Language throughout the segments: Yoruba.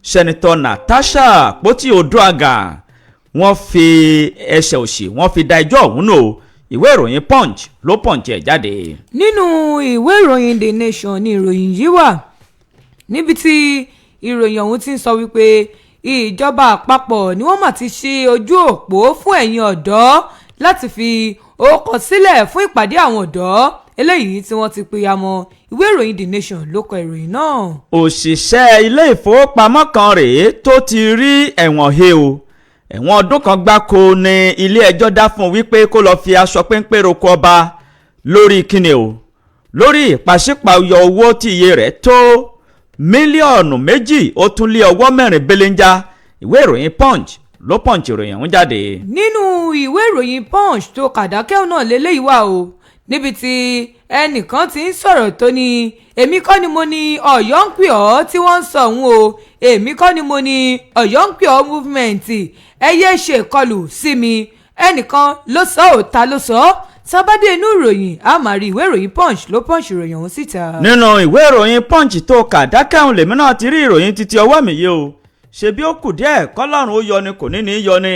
Sẹ́nitọ́ Natasha Poti Oduaga wọ́n fi ẹsẹ̀ òsì wọ́n fi da ẹjọ́ ọ̀hún nù. Ìwé ìròyìn Punch ló punch ẹ̀ jáde. Nínú ìwé ìròyìn The Nation ni ìròyìn yìí wà níbi tí ìròyìn ọ̀hún ti ń sọ wípé ìjọba àpapọ̀ ni wọ́n mà ti ṣí ojú òpó fún ẹ̀yin ọ̀dọ́ láti fi orúkọ sílẹ̀ fún ìpàdé àwọn ọ̀dọ́ eléyìí tí wọ́n ti pìyàmọ́. Ìwé ìròyìn The Nation ló kọ ìròyìn náà. Òṣìṣẹ́ ilé ìfowópamọ́ kan rèé tó ti rí ẹ̀wọ̀n he o. Ẹ̀wọ̀n ọdún kan gbáko ni ilé ẹjọ́ dá fún wípé kó lọ fi aṣọ péńpé roko ọba lórí kíni o. Lórí ìpàṣípààyọ owó tí iye rẹ̀ tó mílíọ̀nù 2 ó tún lé ọwọ́ 4 belenja. Ìwé ìròyìn Punch ló punch ìròyìn ọ̀hún jáde. Nínú ìwé ìròyìn Punch tó kàdákẹ́ náà lélẹ́yìí wà o níbi tí ẹnìkan ti ń sọ̀rọ̀ tó ní èmi kọ́ ni mo ní Ọ̀yọ́ ń pè ọ́ tí wọ́n ń sọ òun o, èmi kọ́ ni mo ní Ọ̀yọ́ ń pè ọ́ movement, ẹ yé ṣe ìkọlù sí mi. Ẹnìkan ló sọ ọ́, ta ló sọ ọ́? Sábàdé inú ìròyìn a máa rí ìwé ìròyìn Punch ló punch ìròyìn ọ̀hún síta. Nínú ìwé ìròyìn Punch tó kàdákẹ́ ọ̀hún lèmi náà ti rí ìròyìn títí ọwọ́ mi yìí o. Ṣebí ó kù díẹ̀ kọ́lọ́run ó yọ ni kò ní ní yọ ni.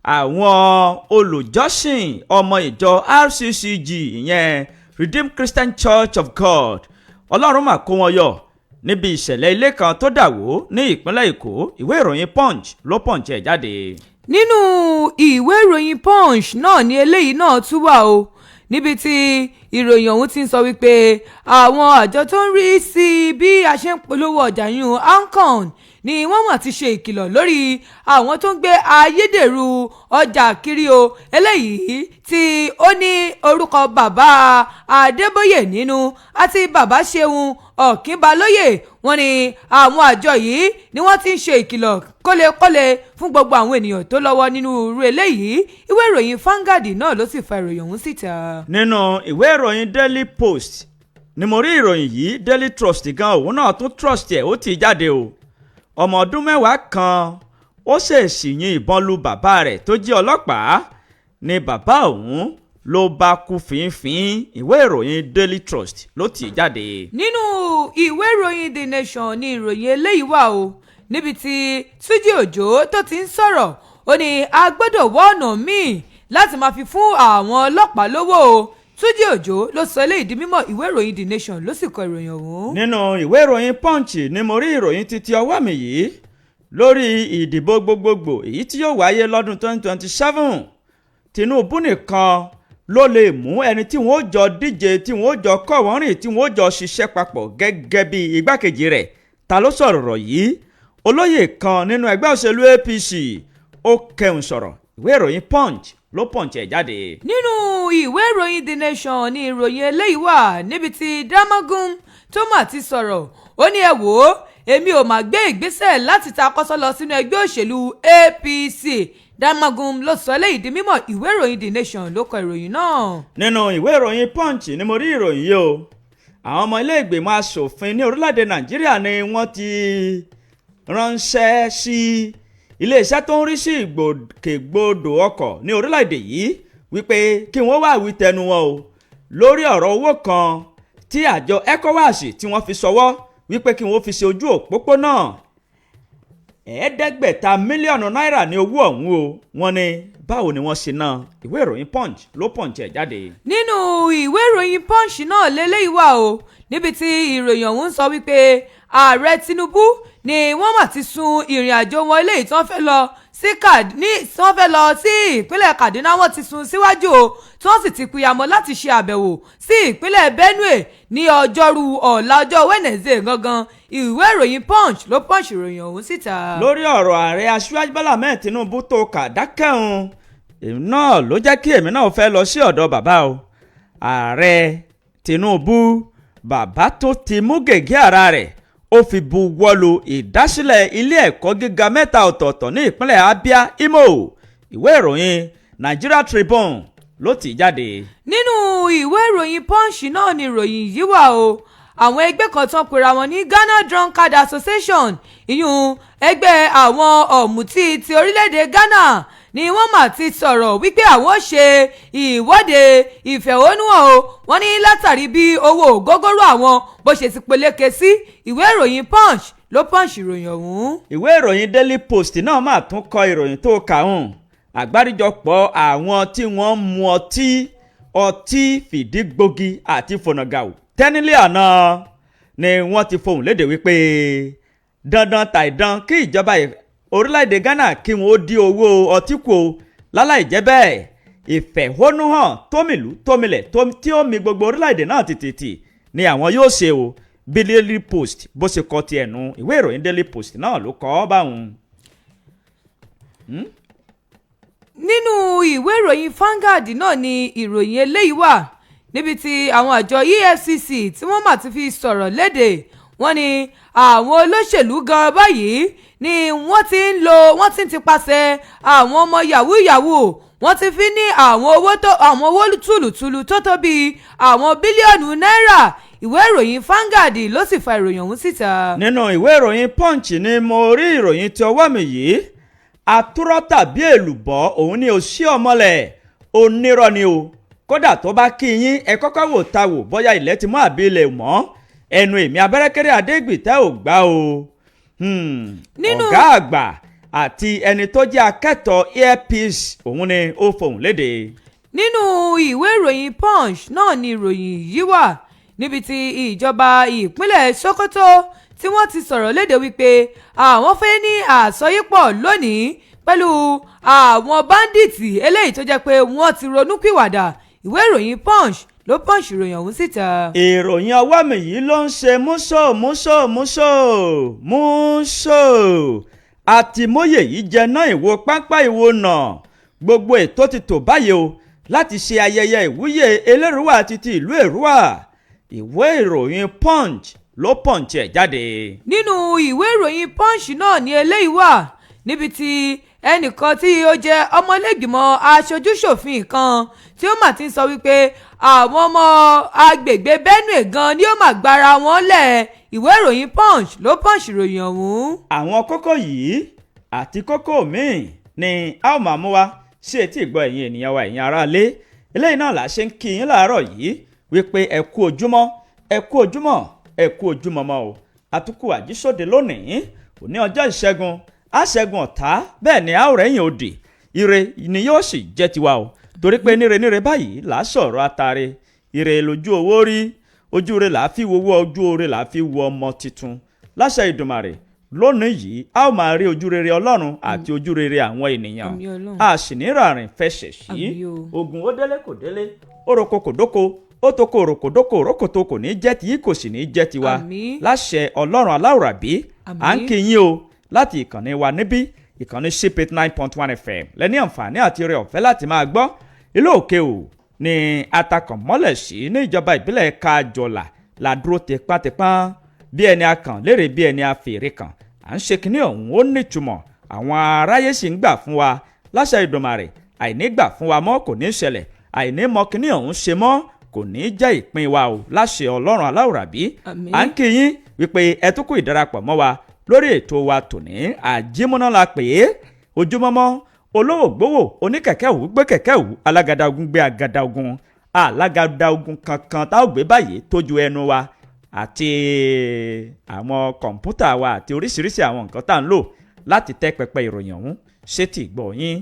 Àwọn olùjọ́sìn ọmọ ìjọ RCCG ìyẹn Redeemed Christian Church of God Ọlọ́run mà kó wọn yọ níbi ìṣẹ̀lẹ̀ ilé kan tó dà wó ní ìpínlẹ̀ Èkó. Ìwé ìròyìn Punch ló punch ẹ̀ jáde. Nínú ìwé ìròyìn Punch náà ni eléyìí náà tún wà o níbi tí ìròyìn ọ̀hún ti ń sọ wípé àwọn àjọ tó ń rí sí bí a ṣe ń polówó ọjà yún ANCON ni wọ́n mà ti ṣe ìkìlọ̀ lórí àwọn tó ń gbé ayédèrú ọjà kiri o eléyìí tí ó ní orúkọ bàbá Adébóyè nínú àti bàbá Ṣeun Ọ̀kínbalóyè. Wọ́n ní àwọn àjọ yìí ni wọ́n ti ń ṣe ìkìlọ̀ kólekóle fún gbogbo àwọn ènìyàn tó lọ́wọ́ nínú irú eléyìí. Ìwé ìròyìn Vanguard náà ló sì fa ìròyìn ọ̀hún síta. Nínú ìwé ìròyìn Daily Post ni mo rí ìròyìn yìí. Daily Trust gan òun náà tún trust ẹ̀ ó ti jáde o. Ọmọ ọdún 10 kan ó ṣèèṣì yìn ìbọn lu bàbá rẹ̀ tó jẹ́ ọlọ́pàá ni bàbá òun ló bá kú fínfín. Ìwé ìròyìn Daily Trust ló ti jáde. Nínú ìwé ìròyìn The Nation ni ìròyìn eléyìí wà o níbi tí Túnjí Òjó tó ti ń sọ̀rọ̀ ó ní a gbọ́dọ̀ wá ọ̀nà míì láti máa fi fún àwọn ọlọ́pàá lówó o. Túnjí Òjó ló sọ eléyìí di mímọ̀. Ìwé ìròyìn The Nation ló sì kọ ìròyìn ọ̀hún. Nínú ìwé ìròyìn Punch ni mo rí ìròyìn títí ọwọ́ mi yìí lórí ìdìbò gbogbogbò èyí tí yóò wáyé lọ́dún 2027. Tinubu nìkan ló lè mú ẹni tí wọ́n jọ díje tí wọ́n jọ kọ́ wọ́n rìn tí wọ́n jọ ṣiṣẹ́ papọ̀ gẹ́gẹ́ bí igbákejì rẹ̀. Ta ló sọ̀rọ̀ yìí? Olóyè kan nínú ẹgbẹ́ òṣèlú APC ó kẹun sọ̀rọ̀. Ìwé ìròyìn Punch ló punch ẹ̀ jáde. Nínú ìwé ìròyìn The Nation ni ìròyìn eléyìí wà níbi tí Damagum tó mà ti sọ̀rọ̀ ó ní ẹ wò ó èmi ò máa gbé ìgbésẹ̀ láti ta kọ́sọ́ lọ sínú ẹgbẹ́ òṣèlú APC. Damagum ló sọ eléyìí di mímọ̀. Ìwé ìròyìn The Nation ló kọ ìròyìn náà. Nínú ìwé ìròyìn Punch ni mo rí ìròyìn yìí o. Àwọn ọmọ ilé ìgbìmọ̀ asòfin ní orílẹ̀-èdè Nàìjíríà ni wọ́n ti ránṣẹ́ sí iléeṣẹ́ tó ń rí sí ìgbòkègbodò ọkọ̀ ní orílẹ̀-èdè yìí wípé kí wọ́n wá wí tẹnu wọn o lórí ọ̀rọ̀ owó kan tí àjọ ECOWAS tí wọ́n fi ṣọwọ́ wípé kí wọ́n fi ṣe ojú òpópónà. 500 mílíọ̀nù náírà ní owó ọ̀hún o. Wọ́n ní báwo ni wọ́n ṣe ná. Ìwé ìròyìn Punch ló punch ẹ̀ jáde. Nínú ìwé ìròyìn Punch náà lélẹ́yìí wà o níbi tí ìròyìn ọ̀hún sọ wípé ààrẹ Tinubu ni wọ́n mà ti sún ìrìn àjò wọn eléyìí tí wọ́n fẹ́ lọ sí ìpínlẹ̀ Kaduna. Wọ́n ti sún síwájú o tí wọ́n sì ti pìyàmọ́ láti ṣe àbẹ̀wò sí ìpínlẹ̀ Benue ní ọjọ́rú ọ̀la ọjọ́ Wednesday gangan. Ìwé ìròyìn Punch ló punch ìròyìn ọ̀hún síta. Lórí ọ̀rọ̀ ààrẹ Aṣíwájú Bọ́lá Ahmed Tinubu tó kàdákẹ́hùn náà ló jẹ́ kí èmi náà fẹ́ lọ sí ọ̀dọ̀ bàbá o. Ààrẹ Tinubu bàbá tó ti mú gègé ara rẹ̀ ó fi buwọ́lu ìdásílẹ̀ ilé ẹ̀kọ́ gíga 3 ọ̀tọ̀ọ̀tọ̀ ní ìpínlẹ̀ Abia, Imo. Ìwé ìròyìn Nigeria Tribune ló ti jáde. Nínú ìwé ìròyìn Punch náà ni ìròyìn yìí wà o. Àwọn ẹgbẹ́ kan tán pera wọn ní Ghana Drunkard Association, ìyún ẹgbẹ́ àwọn ọ̀mùtí ti orílẹ̀-èdè Ghana ni wọ́n mà ti sọ̀rọ̀ wípé àwọn ṣe ìwọ́de ìfẹ̀hónúhàn o. Wọ́n ní látàrí bí owó ògógóró àwọn bó ṣe ti peléke sí. Ìwé ìròyìn Punch ló Punch ìròyìn ọ̀hún. ìwé ìròyìn Daily Post náà máa tún kọ ìròyìn tó kà hùn àgbáríjọpọ̀ àwọn tí wọ́n ń mu ọtí fìdígbògi àti fònàgàù tẹ́nílé àná ni wọ́n ti fohùn lédè wípé dandan tàìdán kí ìjọba orílẹ̀-èdè Ghana kí wọ́n ó dí owó ọtí kù o láláì jẹ́ bẹ́ẹ̀ ìfẹ̀hónúhàn tómìlú tómilẹ̀ tí ó mi gbogbo orílẹ̀-èdè náà tìtìtì ni àwọn yóò ṣe o bí Daily Post bó ṣe kọ ti ẹ̀nu ìwé ìròyìn Daily Post náà ló kọ ọ́ báwọn. nínú ìwé ìròyìn Vanguard náà ni ìròyìn eléyìí wà níbi tí àwọn àjọ EFCC tí wọ́n mà ti fi sọ̀rọ̀ léde wọ́n ní àwọn olóṣèlú gan báyìí ni wọ́n ti ń tipasẹ̀ àwọn ọmọ yahoo wọ́n ti fi ní àwọn owó tùlùtùlù tó tó bíi àwọn bílíọ̀nù náírà ìwé ìròyìn Vanguard ló sì fa ìròyìn ọ̀hún síta. nínú ìwé ìròyìn Punch ni mo rí ìròyìn tí ọwọ́ mi yìí àtúrọ̀ tàbí èlùbọ́ òun ni òṣì ọmọlẹ̀ onírọ́ ni o kódà tó bá kí yín ẹ kọ́kọ́ wò ta wò bóyá ilẹ̀ ti mọ́ àbí ilẹ̀ mọ́ ẹnu èmi abẹ́rẹ́kẹ́rẹ́ adégbìtẹ́ ò gbá o. ọ̀gá àgbà àti ẹni tó jẹ́ akẹ́tọ̀ọ́ earpiece òun ni ó fohùn léde. nínú ìwé ìròyìn Punch náà ni ìròyìn yìí wà níbi tí ìjọba ìpínlẹ̀ Sokoto tí wọ́n ti sọ̀rọ̀ léde wípé àwọn fẹ́ ní àsọyípọ̀ lónìí pẹ̀lú àwọn báńdíìtì eléyìí tó jẹ́ pé wọ́n ti ronúpìwàdà ìwé ìròyìn Punch ló Punch ìròyìn ọ̀hún síta. ìròyìn ọwọ́ mi yìí ló ń ṣe múṣò àtìmóye yìí jẹná ìwo pápá ìwo nà gbogbo ètò ti tò báyìí o láti ṣe ayẹyẹ ìwúyè Eleruwa àti ti ìlú Èrúwà ìwé ìròyìn Punch ló Punch ẹ̀ jáde. nínú ìwé ìròyìn Punch náà ni eléyìí wà níbi tí ẹnìkan tí ó jẹ́ ọmọlẹ́gbìmọ̀ aṣojúṣòfin kan tí ó mà ti ń sọ wípé àwọn ọmọ agbègbè Benue gan ni ó mà gbára wọn lẹ̀ ìwé ìròyìn Punch ló Punch ìròyìn ọ̀hún. àwọn kókó yìí àti kókó míì ni a ó máa mú wá sí etí ìgbọ́ ẹ̀yin ènìyàn wa ẹ̀yin aráalé eléyìí náà là ṣe ń kí yín láàárọ̀ yìí wípé ẹ kú ojúmọ́ mọ́ o àtúkù àjísòde lónìí òní ọjọ́ ìṣẹ́gun àṣẹ́gun ọ̀tá bẹ́ẹ̀ ni a ó rẹ́yìn òdì ire ni yóò sì jẹ́ tiwa o torí pé níre báyìí là á sọ̀rọ̀ atare ire lójú owó rí ojú rẹ̀ là á fi wowó ojú rẹ̀ là á fi wo ọmọ tuntun láṣẹ Ìdùmarè lónìí yìí a ó máa rí ojú rere Ọlọ́run àti ojú rere àwọn ènìyàn a sì ní ràrìn fẹsẹ̀ sí ogun ó délé kò délé ó roko kò dóko ó toko òròkòdókò òrókòtò kò ní jẹ́ tiyín kò sì ní jẹ́ tiwa láṣẹ Ọlọ́run aláwùrábí à ń kí yín o láti ìkànnì wa níbí ìkànnì Shipit 9.1 FM lẹ́ni àǹfààní àti rẹ̀ ọ̀fẹ́ láti máa gbọ́ ilé òkè o ní atakànmọ́lẹ̀ sí ní ìjọba ìbílẹ̀ Kájọlà ládúró tipátipá bí ẹni akàn lérè bí ẹni afèrè kan à ń ṣe kínní ọ̀hún ó nítumọ̀ àwọn aráyé sì ń gbà fún wa láṣẹ Ìdùmarè àìní gbà fún wa mọ́ kò ní ṣẹlẹ̀ àìní mọ kínní ọ̀hún ṣe mọ́ kò ní jẹ́ ìpín wa o láṣẹ Ọlọ́run aláwùrábí à ń kí yín wípé ẹ tún kú ìdarapọ̀ mọ́ wa lórí ètò wa tòní àjímúná la pè é ojúmọ́mọ́ olówó gbówó oníkẹ̀kẹ́ òwú gbé kẹ̀kẹ́ òwú alágàdá ogun gbé àgàdá ogun alágàdá ogun kankan tá ò gbé báyìí tójú ẹnu wa àti àwọn kọ̀ǹpútà wa àti oríṣiríṣi àwọn nǹkan tá à ń lò láti tẹ́ pẹpẹ ìròyìn ọ̀hún sétí ìgbọ́ yín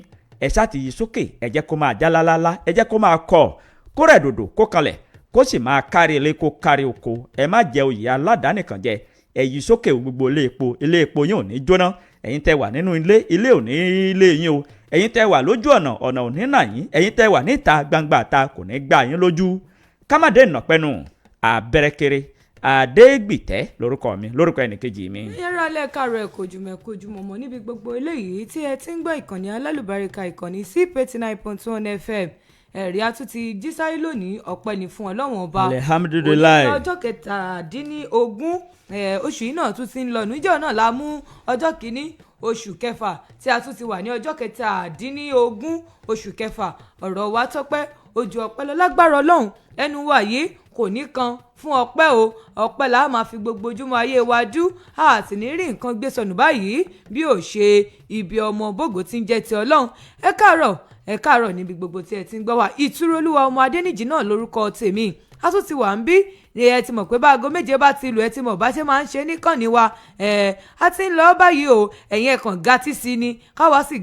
ẹ ṣáà ti yí sókè ẹ jẹ́ kó máa já lálálá ẹ jẹ́ kó máa kọ̀ kó rẹ̀ dòdò kó kanlẹ̀ kó sì máa kárí ilé kó kárí oko ẹ má jẹ oyè aládàánìkan jẹ ẹ yí sókè gbogbo ilé epo yín ò ní jóná ẹ̀yin tẹ́ wà nínú ilé ò ní ilé yín o ẹ̀yin tẹ́ wà lójú ọ̀nà ò ní nà yín ẹ̀yin tẹ́ wà níta gbangba ta kò ní gbà yín lójú kámádé ìnàpẹ́nu àbẹ̀rẹ̀kẹrẹ Adégbìtẹ́ lórúkọ mi lórúkọ ẹnìkejì mi. yẹ́rọ alẹ́ kàrọ̀ ẹ̀kọ́ jùmọ̀mọ́ níbi gbogbo eléyìí tí ẹ ti ń gbọ́ ìkànnì alálùbáríkà ìkànnì Shipit 9.1 FM ẹ̀rí àtúntì jísáyé lónìí ọpẹ́ ní fún Ọlọ́run ọba alihamudulilayi ọjọ́ kẹtàdínlógún oṣù yìí náà tún ti ń lọ níjọ́ náà la mú ọjọ́ kìíní oṣù kẹfà tí a tún ti wà ní ọjọ́ kẹtàdínlógún oṣù kẹfà ọ̀rọ̀ wa tọ́pẹ́ ojú ọpẹ́ lọ lágbára Ọlọ́run ẹnu wa yìí kò ní kan fún ọpẹ́ o ọpẹ́ la máa fi gbogbo ojúmọ́ ayé wa dú a sì ní rí nǹkan gbé sọnù báyìí bí ò ṣe ibi ọmọ bògò tí ń jẹ́ ti Ọlọ́run ẹ káàárọ̀ níbi gbogbo tí ẹ ti ń gbọ́ wa Ìtúrólúwa ọmọ Adéníjì náà lórúkọ tèmi a tún ti wà ń bí ẹ ti mọ̀ pé bá aago 7 bá ti lù ẹ ti mọ̀ bá ṣe máa ń ṣe níkànnì wa a ti ń lọ báyìí o ẹ̀yin ẹ̀kan gàtí sí ni káwa sì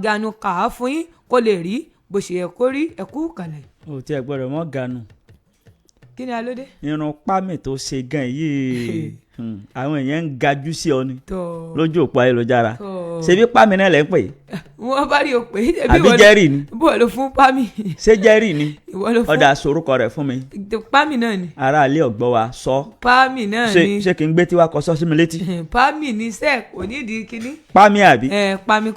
ganu kà á fún yín kó lè rí bó ṣe yẹ kó rí ẹ̀kú kalẹ̀. o tí ẹ gbọ́dọ̀ mọ́ ganu. kí ni alóde. irun pámì tó ṣe gan yìí àwọn èèyàn ń gajú sí ọ ni lójú òpó ayélujára ṣebí pámì náà lẹ́ ń pè é. wọ́n bá rí o pé àbí jẹ́rì ni. bó ló fún pámì. ṣé jẹ́rì ni ọ̀dà sorúkọ rẹ̀ fún mi. pámì náà ni. ará ilé ọ̀gbọ́ wa sọ. pámì náà ni. ṣé kí n gbé tiwa kọ sọ sí mi létí. pámì ni sẹ́ẹ̀ kò nídìí kínní. pámì àbí. pámì.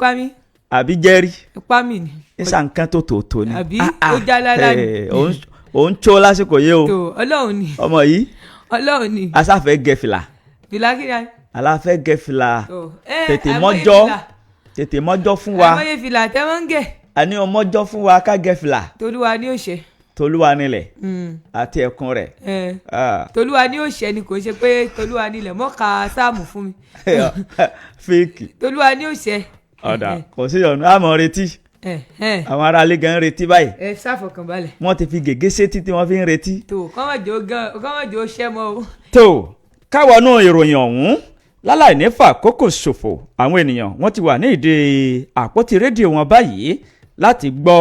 àbí jẹ́rì. pámì ni. ìsà nǹkan tó tòótọ́ ni. àbí ó já lálá ni. òun tó lásìkò yìí o. tó ọlọ́run ni. ọmọ yìí. ọlọ́run ni. asáfẹ́ gẹ fìlà. fìlà kí ni. aláfẹ́ gẹ fìlà. tètè mọ́jọ́ fún wa. àmọ́yé fìlà tẹ́ wọ́n ń gẹ̀. àní ọmọjọ́ fún wa ká gẹ fìlà. tolúwa ni ó ṣe. tolúwa nílẹ̀ àti ẹ̀kún rẹ̀. tolúwa ni ó ṣe ni kò ṣe pé tolúwa nílẹ̀ mọ́ka sáàmù fún mi. fíìkì. tolúwa ni ó ṣe. ọ̀dà kò sí ọ̀nà àmọ́ retí. àwọn aráalé gan ń retí báyìí. ẹ ṣàfọkànbalẹ̀. wọ́n ti fi gègé sétí tí wọ́n fi ń retí. tó kọ́mọ̀jò ṣẹ́ mọ́ o. tó káwọnú ìròyìn ọ̀hún láláì ní fàkókò ṣòfò àwọn ènìyàn wọ́n ti wà ní ìdí àpótí rédíò wọn báyìí láti gbọ́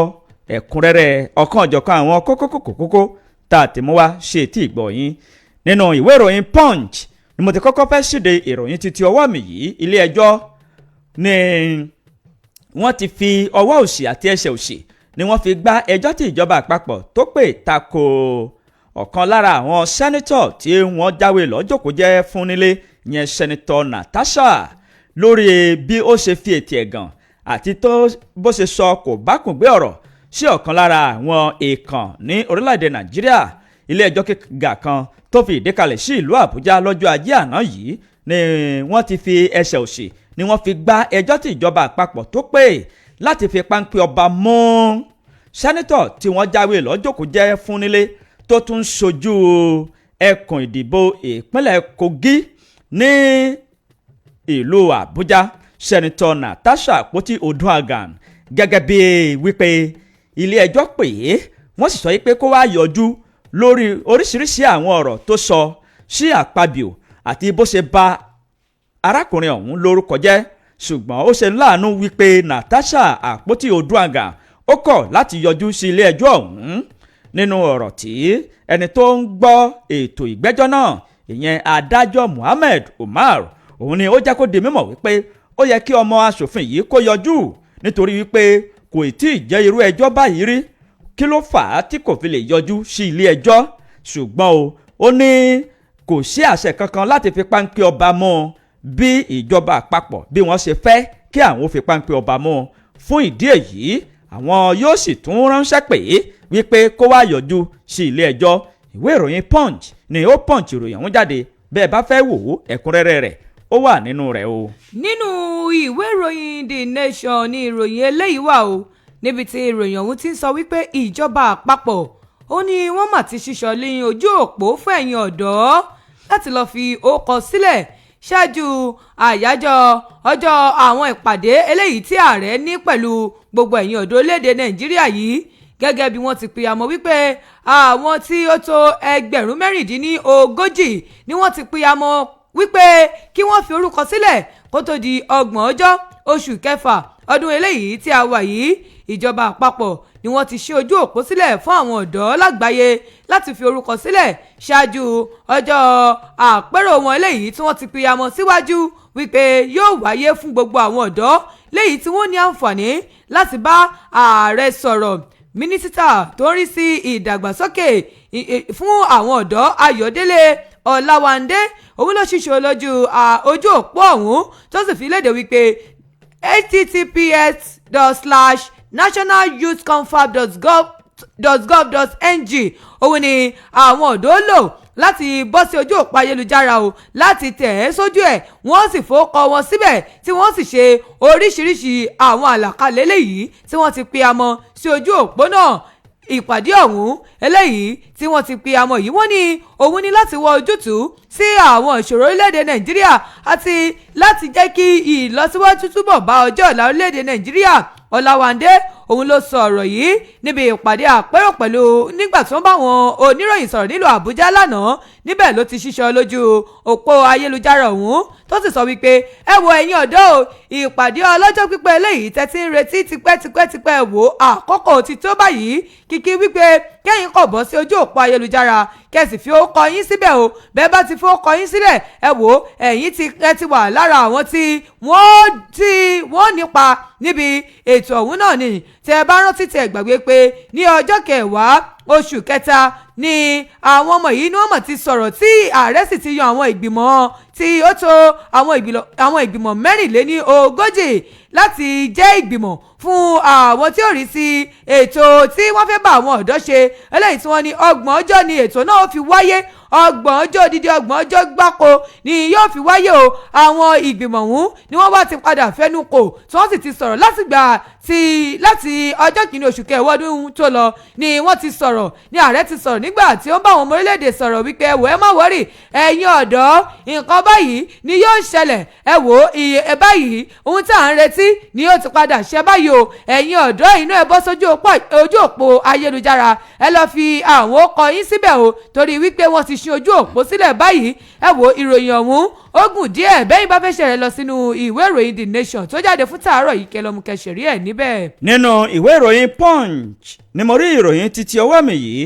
ẹ̀kúnrẹ́rẹ́ ọ̀kan-ò-jọ̀kan àwọn kókó tá a ti mú wá ṣe tí ìgbọ́ yín nínú ìwé ìròyìn punch ni mo ti kọ́kọ́ fẹ́ ṣíde ìròyìn títí ọwọ́ mi yìí ilé ẹjọ́ ni wọ́n ti fi ọwọ́ òsì àti ẹsẹ̀ òsì ni wọ́n fi gbá ẹjọ́ tí ìjọba àpapọ̀ tó pè tako ọ̀kan lára àwọn sẹ́nitọ̀ tí wọ́n jáwé lọ́jọ́kó jẹ́ fún nílé yẹn sẹ́nitọ̀ Natasha lórí bí ó ṣe fi ètì ẹ̀gàn àti tó bó ṣe sọ kò bákùngbé ọ̀rọ̀ sí ọ̀kan lára àwọn èèkàn ní orílẹ̀-èdè Nàìjíríà ilé ẹjọ́ gíga kan tó fi ìdí kalẹ̀ sí ìlú Àbújá lọ́jọ́ ajé àná yìí ni wọ́n ti fi ẹsẹ̀ òsì ni wọ́n fi gbá ẹjọ́ tí ìjọba àpapọ̀ tó pè láti fi páńpẹ́ ọba mú sẹ́nitọ̀ tí wọ́n jáwé lọ́jọ́kó jẹ́ fún nílé tó tún ṣojú ẹkùn ìdìbò ìpínlẹ̀ Kogi ní ìlú Àbújá sẹ́nitọ̀ Natasha Akpoti Oduagan gẹ́gẹ́ bí wípé ilé ẹjọ́ pè é wọ́n sì sọ pé kó wá yọjú lórí oríṣiríṣi àwọn ọ̀rọ̀ tó sọ sí Akpabio àti bó ṣe bà arákùnrin ọ̀hún lórúkọ jẹ́ ṣùgbọ́n ó ṣe láàánú wípé Natasha Akpoti Oduagan ó kọ̀ láti yọjú sí ilé ẹjọ́ ọ̀hún nínú ọ̀rọ̀ tí ẹni tó ń gbọ́ ètò ìgbẹ́jọ́ náà ìyẹn adájọ́ Muhammed Umar òun ni ó jẹ́ kó di mímọ̀ wípé ó yẹ kí ọmọ aṣòfin yìí kó yọjú nítorí wípé kò tí ì jẹ́ irú ẹjọ́ báyìí rí kí ló fà á tí kò fi lè yọjú sí ilé ẹjọ́ ṣùgbọ́n ó ní kò sí àṣẹ kankan láti fi páńpẹ́ ọba mọ́ bí ìjọba àpapọ̀ bí wọ́n ṣe fẹ́ kí àwọn fi páńpẹ́ ọba mọ́ fún ìdí èyí àwọn yóò sì tún ránṣẹ́ pé wípé kó wá yọjú sí ilé ẹjọ́ ìwé ìròyìn punch ni ó punch ìròyìn ọ̀hún jáde bẹ́ẹ̀ bá fẹ́ wò ó ẹ̀kúnrẹ́rẹ́ rẹ̀ ó wà nínú rẹ̀ o. nínú ìwé ìròyìn The Nation ni ìròyìn eléyìí wà o níbi tí ìròyìn ọ̀hún ti ń sọ wípé ìjọba àpapọ̀ ó ní wọ́n mà ti ṣíṣọ́ lé ojú òpó fún ẹ̀yin ọ̀dọ́ láti lọ́ọ́ fi orúkọ sílẹ̀ ṣáájú àyájọ́ ọjọ́ àwọn ìpàdé eléyìí tí ààrẹ ní pẹ̀lú gbogbo ẹ̀yin ọ̀dọ́ orílẹ̀-èdè Nàìjíríà yìí gẹ́gẹ́ bí wọ́n ti pìyàmọ́ wípé àwọn tí ó tó 40,000 ni wọ́n ti pìyàmọ́ wípé kí wọ́n fi orúkọ sílẹ̀ kó tó di 30 ọjọ́ oṣù kẹfà ọdún eléyìí tí a wà yìí ìjọba àpapọ̀ ni wọ́n ti ṣí ojú òpó sílẹ̀ fún àwọn ọ̀dọ́ lágbàáyé láti fi orúkọ sílẹ̀ ṣáájú ọjọ́ àpérò wọn eléyìí tí wọ́n ti pìyàmọ́ síwájú wípé yóò wáyé fún gbogbo àwọn ọ̀dọ́ léyìí tí wọ́n ní àǹfààní láti bá ààrẹ sọ̀rọ̀ mínísítà tó ń rí sí ìdàgbàsókè fún àwọn ọ̀dọ́ Ayọ̀délé Ọláwándé òun ló ṣíṣe lójú ojú òpó ọ̀hún tó sì fi léde wípé https://nationalyouthconfab.gov.ng òun ni àwọn ọ̀dọ́ lò láti bọ́ sí ojú òpó ayélujára o láti tẹ̀ ẹ́ sójú ẹ̀ wọ́n sì fowókọ wọn síbẹ̀ tí wọ́n sì ṣe oríṣiríṣi àwọn àlàkalẹ̀ eléyìí tí wọ́n ti pe amọ̀ sí ojú òpó náà ìpàdé ọ̀hún eléyìí tí wọ́n ti pe amọ̀ yìí wọ́n ní òun ní láti wọ ojútùú sí àwọn ìṣòro orílẹ̀-èdè Nàìjíríà àti láti jẹ́ kí ìlọsíwájú túbọ̀ bá ọjọ́ ọ̀la orílẹ̀-èdè Nàìjíríà Ọláwándé òun ló sọ ọ̀rọ̀ yìí níbi ìpàdé àpérò pẹ̀lú nígbà tó ń bá àwọn oníròyìn sọ̀rọ̀ nílùú Àbújá lánàá. Níbẹ̀ ló ti ṣíṣọ lójú òpó ayélujára ọ̀hún tó sì sọ wípé ẹ wo ẹ̀yin ọ̀dọ́ o, ìpàdé ọlọ́jọ́ pípẹ́ eléyìí tẹ́tí ń retí tipẹ́tipẹ́ wò àkókò ti tó báyìí, kìkì wípé kẹ́yìn kọ̀ bọ́ sí ojú òpó ayélujára kẹ́sì fi orúkọ yín síbẹ̀ o. Bẹ́ẹ̀ bá ti fi orúkọ yín sílẹ̀ ẹ wò ẹ̀yin ti wà lára àwọn tí wọ́n nípa níbi ètò ọ̀hún náà ni. Tẹ́ ẹ bá rántí tẹ́ gbàgbé pé ní ọjọ́ 10 oṣù kẹta ni àwọn ọmọ yìí ni wọ́n mọ̀ ti sọ̀rọ̀ tí ààrẹ sì ti yan àwọn ìgbìmọ̀ tí ó tó àwọn ìgbìmọ̀ 24 láti jẹ́ ìgbìmọ̀ fún àwọn tí ó rí sí ètò tí wọ́n fẹ́ bá àwọn ọ̀dọ́ ṣe eléyìí tí wọ́n ní 30 ọjọ́ ni ètò náà fi wáyé. 30 ọjọ́ odidi 30 ọjọ́ gbáko ni yóò fi wáyé o. Àwọn ìgbìmọ̀ ọ̀hún ni wọ́n wá ti padà fẹ́nu kò tí wọ́n sì ti sọ̀rọ̀ láti ọjọ́ 1 oṣù kẹwàá ọdún tó lọ ni wọ́n ti sọ̀rọ̀ ní ààrẹ ti sọ̀rọ̀ nígbà tí ó ń bá àwọn ọmọ orílẹ̀-èdè sọ̀rọ̀ wípé ẹ wò ẹ má wọ́rì ẹ̀yin ọ̀dọ́ nǹkan báyìí ni yóò ṣẹlẹ̀, ẹ wò iye báyìí ohun tí à ń retí ni yóò ti padà ṣe báyìí o. Ẹ̀yin ọ̀dọ́ inú ẹ bọ́ sójú òpó ayélujára ẹ lọ fi àwọn ọkọ yín síbẹ̀ o torí wípé wọ́n ti ṣí ojú òpó sílẹ̀ báyìí. Ẹ wò ìròyìn ọ̀hún ó gùn díẹ̀ bẹ́yìn bá fẹ́ ṣẹ̀rẹ̀ lọ sínú ìwé ìròyìn The Nation tó jáde fún tàárọ̀ yìí kẹlọ́mù kẹsẹ̀rí ẹ̀ níbẹ̀. Nínú ìwé ìròyìn Punch ni mo rí ìròyìn títí ọwọ́ mi yìí.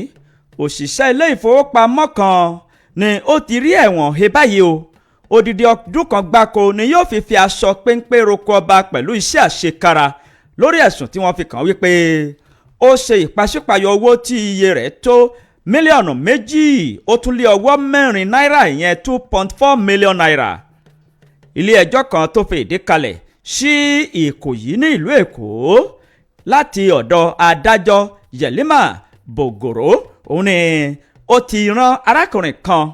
Òṣìṣẹ́ ilé ìfowópamọ́ kan ni ó ti rí ẹ̀wọ̀n he báyìí o. Odidi ọdún kan gbáko ni yóò fi aṣọ péńpé roko ọba pẹ̀lú iṣẹ́ àṣekára lórí ẹ̀sùn tí wọ́n fi kàn wípé ó ṣe ìpàṣípàyọ owó tí iye rẹ̀ tó mílíọ̀nù 2 ó tún lé ọwọ́ 4 náírà ìyẹn 2.4 mílíọ̀nù náírà. Ilé ẹjọ́ kan tó fi ìdí kalẹ̀ sí Ìkòyí ní ìlú Èkó láti ọ̀dọ̀ adájọ́ Yẹ̀límà Bògòrò òun ni ó ti rán arákùnrin kan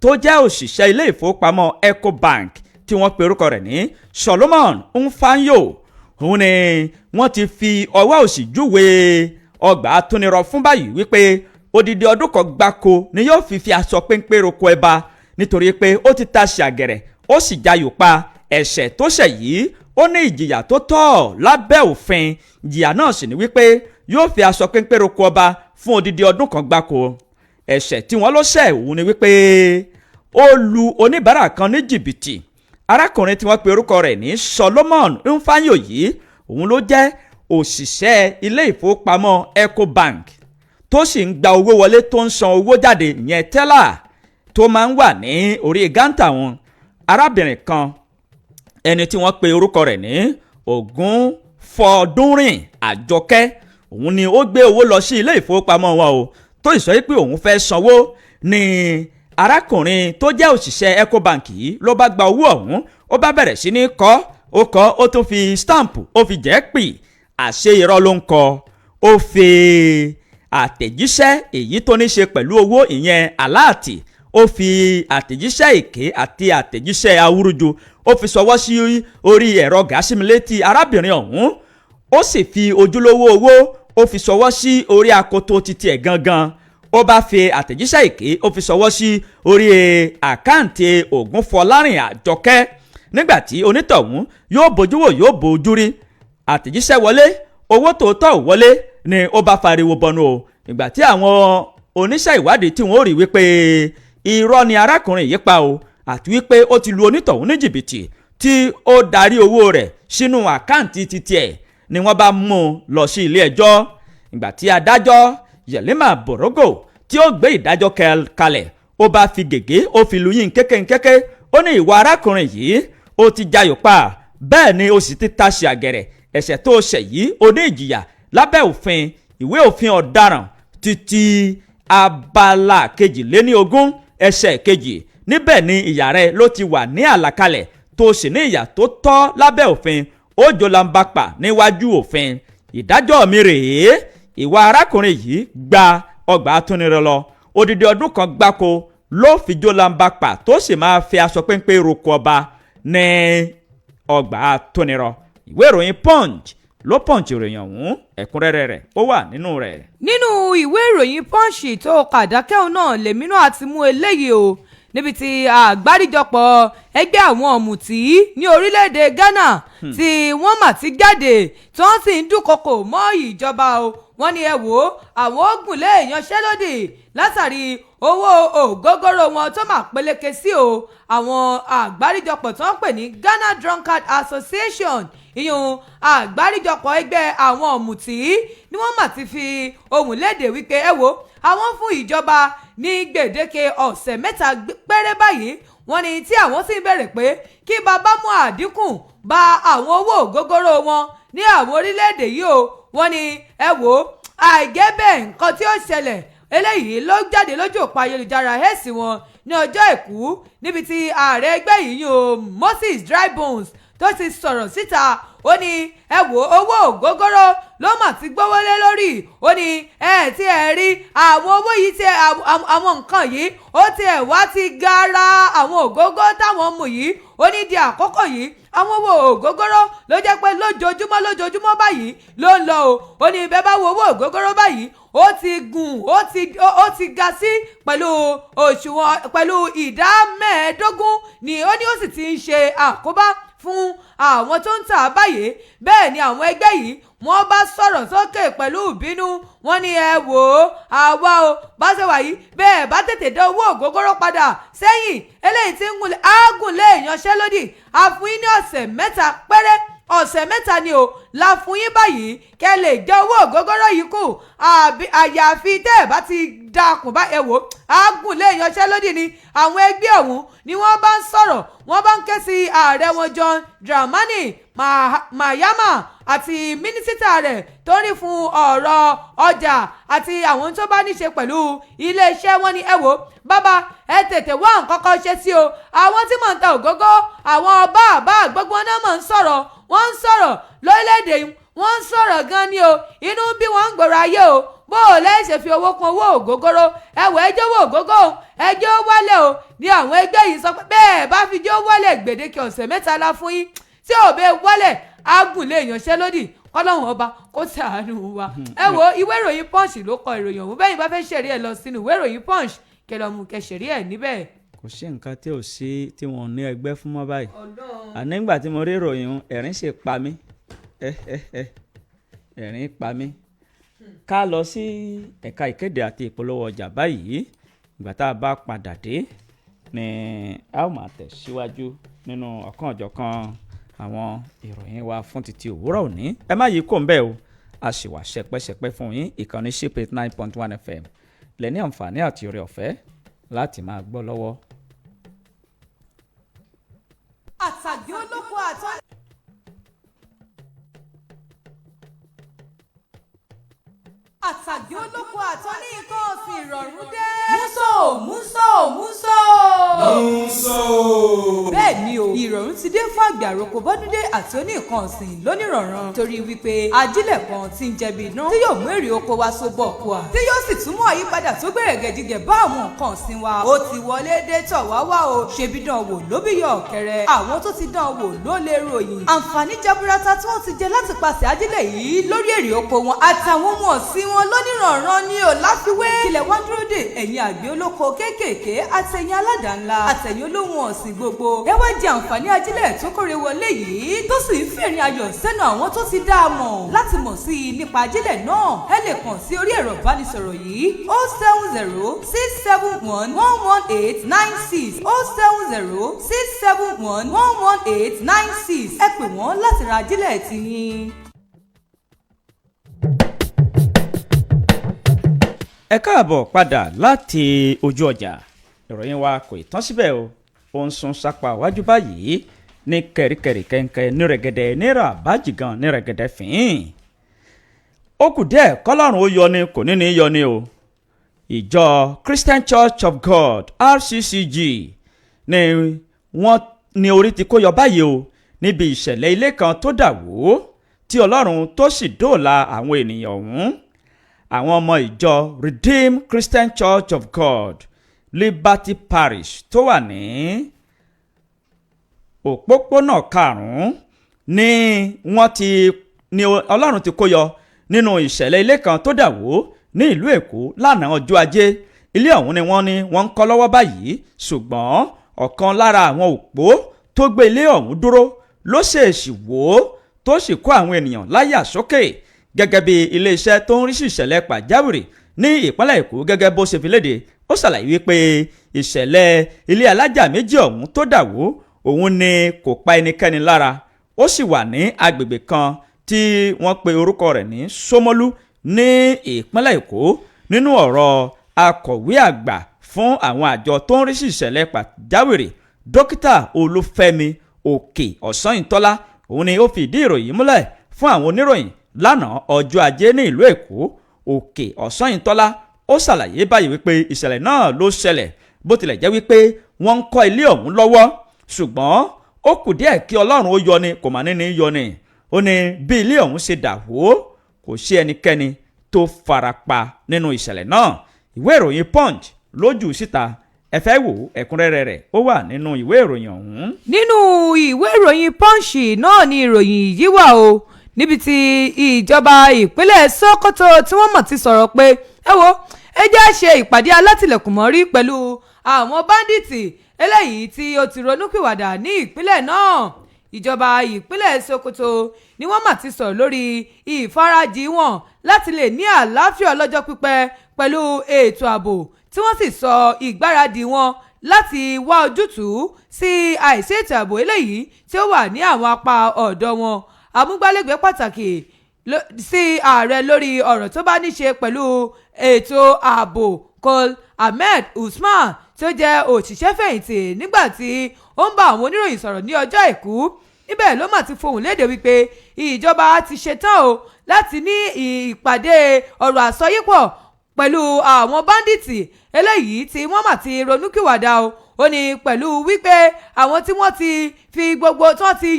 tó jẹ́ òṣìṣẹ́ ilé ìfowópamọ́ Ecobank tí wọ́n pe orúkọ rẹ̀ ní Solomon Nfanyo. Òun ni wọ́n ti fi ọwọ́ òsì júwe ọgbà atúnirọ̀ fún báyìí wípé odidi ọdún kan gbáko ni yóò fi aṣọ péńpé roko ẹba nítorí pé ó ti ta ṣàgẹ̀rẹ̀ ó sì jayò pa. Ẹ̀ṣẹ̀ tó ṣẹ̀ yìí ó ní ìjìyà tó tọ́ lábẹ́ òfin. Ìjìyà náà sì ni wípé yóò fi aṣọ péńpé roko ọba fún odidi ọdún kan gbáko. Ẹ̀ṣẹ̀ tí wọ́n ló ṣẹ̀ òun ni wípé ó lu oníbàárà kan ní jìbìtì. Arákùnrin tí wọ́n pe orúkọ rẹ̀ ní Solomon Nfanyo yìí òun ló jẹ́ òṣìṣẹ́ ilé ìfowópamọ́ Ecobank tó sì ń gba owó wọlé tó ń san owó jáde ìyẹn tẹ́là tó máa ń wà ní orí gántà wọn. Arábìnrin kan ẹni tí wọ́n pe orúkọ rẹ̀ ní Ògúnfọdúnrìn Àjọkẹ́ òun ni ó gbé owó lọ sí ilé ìfowópamọ́ wọn o tó sì sọ pé òun fẹ́ sanwó ní arákùnrin tó jẹ́ òṣìṣẹ́ Ecobank yìí ló bá gba owó ọ̀hún ó bá bẹ̀rẹ̀ sí ní kọ́ ó tún fi stamp ó fi jẹ́ pì àṣé irọ́ ló ń kọ. Ó fi àtẹ̀jíṣẹ́ èyí tó ní ṣe pẹ̀lú owó ìyẹn aláàtì ó fi àtẹ̀jíṣẹ́ èké àti àtẹ̀jíṣẹ́ awúrúju ó fi ṣọwọ́ sí orí ẹ̀rọ gàásímílétì arábìnrin ọ̀hún. Ó sì fi ojúlówó owó ó fi ṣọwọ́ sí orí akoto títí ẹ̀ gangan. Ó bá fi àtẹ̀jíṣẹ́ èké ó fi ṣọwọ́ sí orí àkáǹtì Ògúnfọlárìn Àjọkẹ́. Nígbàtí onítọ̀hún yóò bójú wò yóò bójú rí àtẹ̀jíṣẹ́ wọlé owó tòótọ́ ò wọlé ni ó bá fariwo bọnu o. Ìgbà tí àwọn oníṣẹ́ ìwádìí tí wọ́n rí wípé irọ́ ni arákùnrin yìí pa o àti wípé ó ti lu onítọ̀hún ní jìbìtì tí ó darí owó rẹ̀ sínú àkáǹtì títí ẹ̀ ni wọ́n bá mú un lọ sí ilé ẹjọ́. Ìgbà tí adájọ́ Yẹ̀límà Bòrógò tí ó gbé ìdájọ́ kalẹ̀ ó bá fi gègé ó fi lu yín kékéńkéké. Ó ní ìwà arákùnrin yìí ó ti jayò pa bẹ́ẹ̀ ni ó sì ti ta ṣe àgẹ̀rẹ̀. Ẹ̀ṣẹ̀ tó ṣẹ̀ yìí ó ní ìjìyà lábẹ́ òfin ìwé òfin ọ̀daràn títí abala 22 ẹsẹ̀ 2 níbẹ̀ ni ìyà rẹ̀ ló ti wà ní àlàkalẹ̀ tó sì ní ìyà tó tọ́ lábẹ́ òfin ó jólambapà níwájú òfin. Ìdájọ́ mi rèé ìwà arákùnrin yìí gba ọgbà atúnirọ̀ lọ odidi ọdún kan gbáko ló fi jólambapà tó sì máa fi aṣọ péńpé roko ọba ní ọgbà atúnirọ̀. Ìwé ìròyìn Punch ló Punch ìròyìn ọ̀hún ẹ̀kúnrẹ́rẹ́ rẹ̀ ó wà nínú rẹ̀. Nínú ìwé ìròyìn Punch tó kàdákẹ́hùn náà lèmi náà ti mú eléyìí o níbi tí àgbáríjọpọ̀ ẹgbẹ́ àwọn ọ̀mùtí ní orílẹ̀-èdè Ghana tí wọ́n mà ti jáde tí wọ́n sì ń dúnkokò mọ́ ìjọba o. wọ́n ní ẹ wò ó àwọn ogun lé ìyanṣẹ́lódì látàrí owó ògógóró wọn tó máa peléke sí o. àwọn àgbáríjọpọ̀ tó ń pè ní Ghana Drunkard Association ìyún àgbáríjọpọ̀ ẹgbẹ́ àwọn ọ̀mùtí ni wọ́n mà ti fi ohùn léde wípé ẹ wò àwọn fún ìjọba ní gbèdéke ọ̀sẹ̀ 3 péré báyìí. wọ́n ní tí àwọn sì ń bẹ̀rẹ̀ pé kí bàbá mú àdínkù bá àwọn owó ògógóró wọn ní àwọn orílẹ̀-èdè yìí o. wọ́n ní ẹ wò àìjẹ́ bẹ́ẹ̀ nǹkan tí ó ṣẹlẹ̀ eléyìí ló jáde lójú òpó ayélujára hẹ́ẹ̀sì wọn ní ọjọ́ àìkú níbi tí ààrẹ ẹgbẹ́ yìí yún Moses Drybones tó ti sọ̀rọ̀ síta. ó ní ẹ wò owó ògógóró ló mà ti gbówó lé lórí. ó ní tí ẹ rí àwọn owó yìí tí àwọn nǹkan yìí ó ti ẹ̀ wá ti gara àwọn ògógó táwọn mú yìí. ó ní di àkókò yìí àwọn owó ògógóró ló jẹ́ pé lójoojúmọ́ báyìí ló ń lọ o. ó ní bẹ́ẹ̀ bá wo owó ògógóró báyìí ó ti gùn ó ti ga sí pẹ̀lú òṣùwọ̀n pẹ̀lú ìdá 15 ni ó ní ó sì ti ń ṣe àkóbá fún àwọn tó ń tà á báyìí. bẹ́ẹ̀ ni àwọn ẹgbẹ́ yìí wọ́n bá sọ̀rọ̀ sókè pẹ̀lú ìbínú. wọ́n ní ẹ wò ó àwa o bá ṣe wà yìí bẹ́ẹ̀ bá tètè dá owó ògógóró padà sẹ́yìn eléyìí tí ń gùn lé ìyanṣẹ́lódì a fún yín ní ọ̀sẹ̀ 3 péré. ọ̀sẹ̀ 3 ni o la fún yín báyìí kẹ́ lè jẹ owó ògógóró yìí kù àyàfi tẹ́ ẹ̀ bá ti dákun bá ẹ wò ágùn lé ìyanṣẹ́lódì ni. àwọn ẹgbẹ́ ọ̀hún ni wọ́n bá ń sọ̀rọ̀ wọ́n bá ń ké sí ààrẹ wọn John Dramani Mahama àti mínísítà rẹ̀ tó rí fún ọ̀rọ̀ ọjà àti àwọn tó bá níṣe pẹ̀lú iléeṣẹ́. wọn ni ẹ wò bàbá ẹ tètè wá nǹkan kan ṣe sí o. àwọn tí mò ń ta ògógó àwọn bàbá gbogbo náà mọ̀ ń sọ̀rọ̀ wọ́n ń sọ̀rọ̀ lórílẹ̀‐èdè yìí wọ́n ń sọ̀rọ̀ gan ni o. inú bí wọ́n ń gbòòrò ayé o bó o lẹ́sẹ̀ fi owó kún owó ògógóró ẹ̀wọ̀ ẹjọ́ owó ògógó ẹjọ́ wálẹ̀ o. ní àwọn ẹgbẹ́ yìí sọ pé bẹ́ẹ̀ bá fi jọ́ wálẹ̀ gbèdéke ọ̀sẹ̀ 3 la fún yín tí ò bẹ́ẹ̀ wálẹ̀ ágùn lé ìyanṣẹ́lódì kọ́lọ́hún ọba kó ṣàánú wa. ẹ wo ìwé ìròyìn Punch ló kọ ìròyìn ọ̀hún bẹ́ẹ̀ ni bá fẹ́ ṣẹ̀rí ẹ̀ lọ sínú ìwé ìròyìn Punch kẹlọ́mù kẹsẹ̀rí ẹ̀ níbẹ̀. kò sí nǹkan tí ò sí tí wọn ò ní ẹgbẹ́ fún mọ́ báyìí. àní nígbà tí mo rí ìròyìn ẹ̀rín ṣe pa mí ẹ̀rín pa mí. ká lọ sí ẹ̀ka ìkéde àti ìpolówó ọjà báyìí ìgbà tá a bá padà dé ni a ó máa tẹ̀síwájú nínú ọ̀kan-ò-jọ̀kan àwọn ìròyìn wa fún títí òwúrọ̀ òní. ẹ má yí kó ń bẹ́ẹ̀ o a sì wà ṣẹpẹ́ṣẹpẹ́ fún yín ìkànnì Ship 89.1 FM lẹ ní àǹfààní àti oore ọ̀fẹ́ láti máa gbọ́ lọ́wọ́. àtàgbé olóko àtọ́. àtàgbé olóko àtọ́ ní nǹkan ọ̀sìn ìrọ̀rùn dé. múso. bẹ́ẹ̀ ni o ìrọ̀rùn ti dé fún àgbẹ̀ àròkọ bọ́dúndé àti oní nǹkan ọ̀sìn lónìrọ̀rùn torí wípé ajílẹ̀ kan ti ń jẹbi iná tí yóò mú èrè oko wa so bọ̀ kú wa tí yóò sì túmọ̀ àyípadà tó gbẹ̀rẹ̀gẹ̀dígẹ̀ bá àwọn nǹkan ọ̀sìn wa ó ti wọlé dé tọ̀ wá o ṣebí dán wò ló bí yọ ọ̀kẹ́rẹ́ àwọn tó ti dán wò ló lè ròyìn àǹfààní jaburata tí wọ́n ti jẹ láti pàṣẹ ajílẹ̀ yìí lórí èrè oko wọn àtàwọn ohun ọ̀sìn wọn lónìrọ̀rùn ni ò láfiwé kílẹ̀ wá dúró dè ẹ̀yin àgbẹ̀ olóko kéékèèké àtẹ̀yin aládàá-ńlá àtẹ̀yin olóhùn ọ̀sìn gbogbo ẹ wá jẹ àǹfààní ajílẹ̀ tó kórè wọlé yìí tó sì ń fẹ̀rín ayọ̀ sẹ́nu àwọn tó ti dá a mọ̀ láti mọ̀ sí i nípa ajílẹ̀ náà ẹ lè kàn sí orí ẹ̀rọ ìbánisọ̀rọ̀ yìí 07067111896 07067111896 ẹ pè wọ́n láti ra ajílẹ̀ tiyín. ẹ káàbọ̀ padà láti ojú ọjà ìròyìn wa kò tán síbẹ̀ o ó ń sún sápá wájú báyìí ní kẹ̀ríkẹ̀rí kẹ̀ǹkẹ̀ nírẹ̀gẹ̀dẹ̀ náírà bájìgàn nírẹ̀gẹ̀dẹ̀ fín ó kù díẹ̀ kọ́lọ́run ó yọ ni kò ní ní yọ ni o ìjọ Christian Church of God RCCG ni wọ́n ní orí ti kó yọ báyìí o níbi ìṣẹ̀lẹ̀ ilé kan tó dà wó tí Ọlọ́run tó sì dóòlà àwọn ènìyàn ọ̀hún àwọn ọmọ ìjọ Redeemed Christian Church of God Liberty Parish tó wà ní òpópónà 5 ní Ọlọ́run ti kó yọ nínú ìṣẹ̀lẹ̀ ilé kan tó dà wó ní ìlú Èkó lánàá ọjọ́ Ajé ilé ọ̀hún ni wọ́n ní wọ́n ń kọ́ lọ́wọ́ báyìí, ṣùgbọ́n ọ̀kan lára àwọn òpó tó gbé ilé ọ̀hún dúró ló ṣèèṣì wò ó tó sì kó àwọn ènìyàn láyà sókè. Gẹ́gẹ́ bí iléeṣẹ́ tó ń rí sí ìṣẹ̀lẹ̀ pàjáwìrì ní ìpínlẹ̀ Èkó gẹ́gẹ́ bó ṣe fi léde, ó ṣàlàyé wípé ìṣẹ̀lẹ̀ ilé alájà méjì ọ̀hún tó dà wó òun ni kò pa ẹnikẹ́ni lára. Ó sì wà ní agbègbè kan tí wọ́n pe orúkọ rẹ̀ ní Ṣómólú ní ìpínlẹ̀ Èkó. Nínú ọ̀rọ̀ akọ̀wé àgbà fún àwọn àjọ tó ń rí sí ìṣẹ̀lẹ̀ pàjáwìrì, dókítà Olúfẹ́mi Òkè Ọ̀sányìntọ́lá, òun ni ó fi ìdí ìròyìn múlẹ̀ fún àwọn oníròyìn lánàá ọjọ́ ajé ní ìlú Èkó. Òkè Ọ̀sányìntọ́lá ó ṣàlàyé báyìí wípé ìṣẹ̀lẹ̀ náà ló ṣẹlẹ̀ bó tilẹ̀ jẹ́ wípé wọ́n ń kọ́ ilé ọ̀hún lọ́wọ́, ṣùgbọ́n ó kù díẹ̀ kí Ọlọ́run ó yọ ni, kò mà ní yọ ni. Ó ní bí ilé ọ̀hún ṣe dà wó kò sí ẹnikẹ́ni tó farapa nínú ìṣẹ̀lẹ̀ náà. Ìwé ìròyìn Punch lójú síta, ẹ fẹ́ wò ẹ̀kúnrẹ́rẹ́ rẹ̀ ó wà nínú ìwé ìròyìn ọ̀hún. Nínú ìwé ìròyìn Punch náà ni ìròyìn yìí wà o, níbi tí ìjọba ìpínlẹ̀ Sokoto tí wọ́n mọ̀ ti sọ̀rọ̀ pé ẹ jẹ́ ṣe ìpàdé alátìlẹ̀kùnmọ́rí pẹ̀lú àwọn báńdíìtì eléyìí tí ó ti ronúpìwàdà ní ìpínlẹ̀ náà. Ìjọba ìpínlẹ̀ Sokoto ni wọ́n mà ti sọ̀rọ̀ lórí ìfarajì wọn láti lè ní àlàáfíà ọlọ́jọ́ pípẹ́ pẹ̀lú ètò ààbò, tí wọ́n sì sọ ìgbáradì wọn láti wá ojútùú sí àìsí ètò ààbò eléyìí tí ó wà ní àwọn apá ọ̀dọ̀ wọn. Amúgbálẹ́gbẹ̀ẹ́ pàtàkì sí ààrẹ lórí ọ̀rọ̀ tó bá ní ṣe pẹ̀lú ètò ààbò Kol Ahmed Usman tí ó jẹ́ òṣìṣẹ́ fẹ̀yìntì nígbà tí ó ń bá àwọn oníròyìn sọ̀rọ̀ ní ọjọ́ Àìkú, níbẹ̀ ló mà ti fohùn léde wípé ìjọba ti ṣetán o láti ní ìpàdé ọ̀rọ̀ àsọyépọ̀ pẹ̀lú àwọn báńdíìtì eléyìí tí wọ́n mà ti ronúkìwàdà o. Ó ní pẹ̀lú wípé àwọn tí wọ́n ti fi gbogbo tí wọ́n ti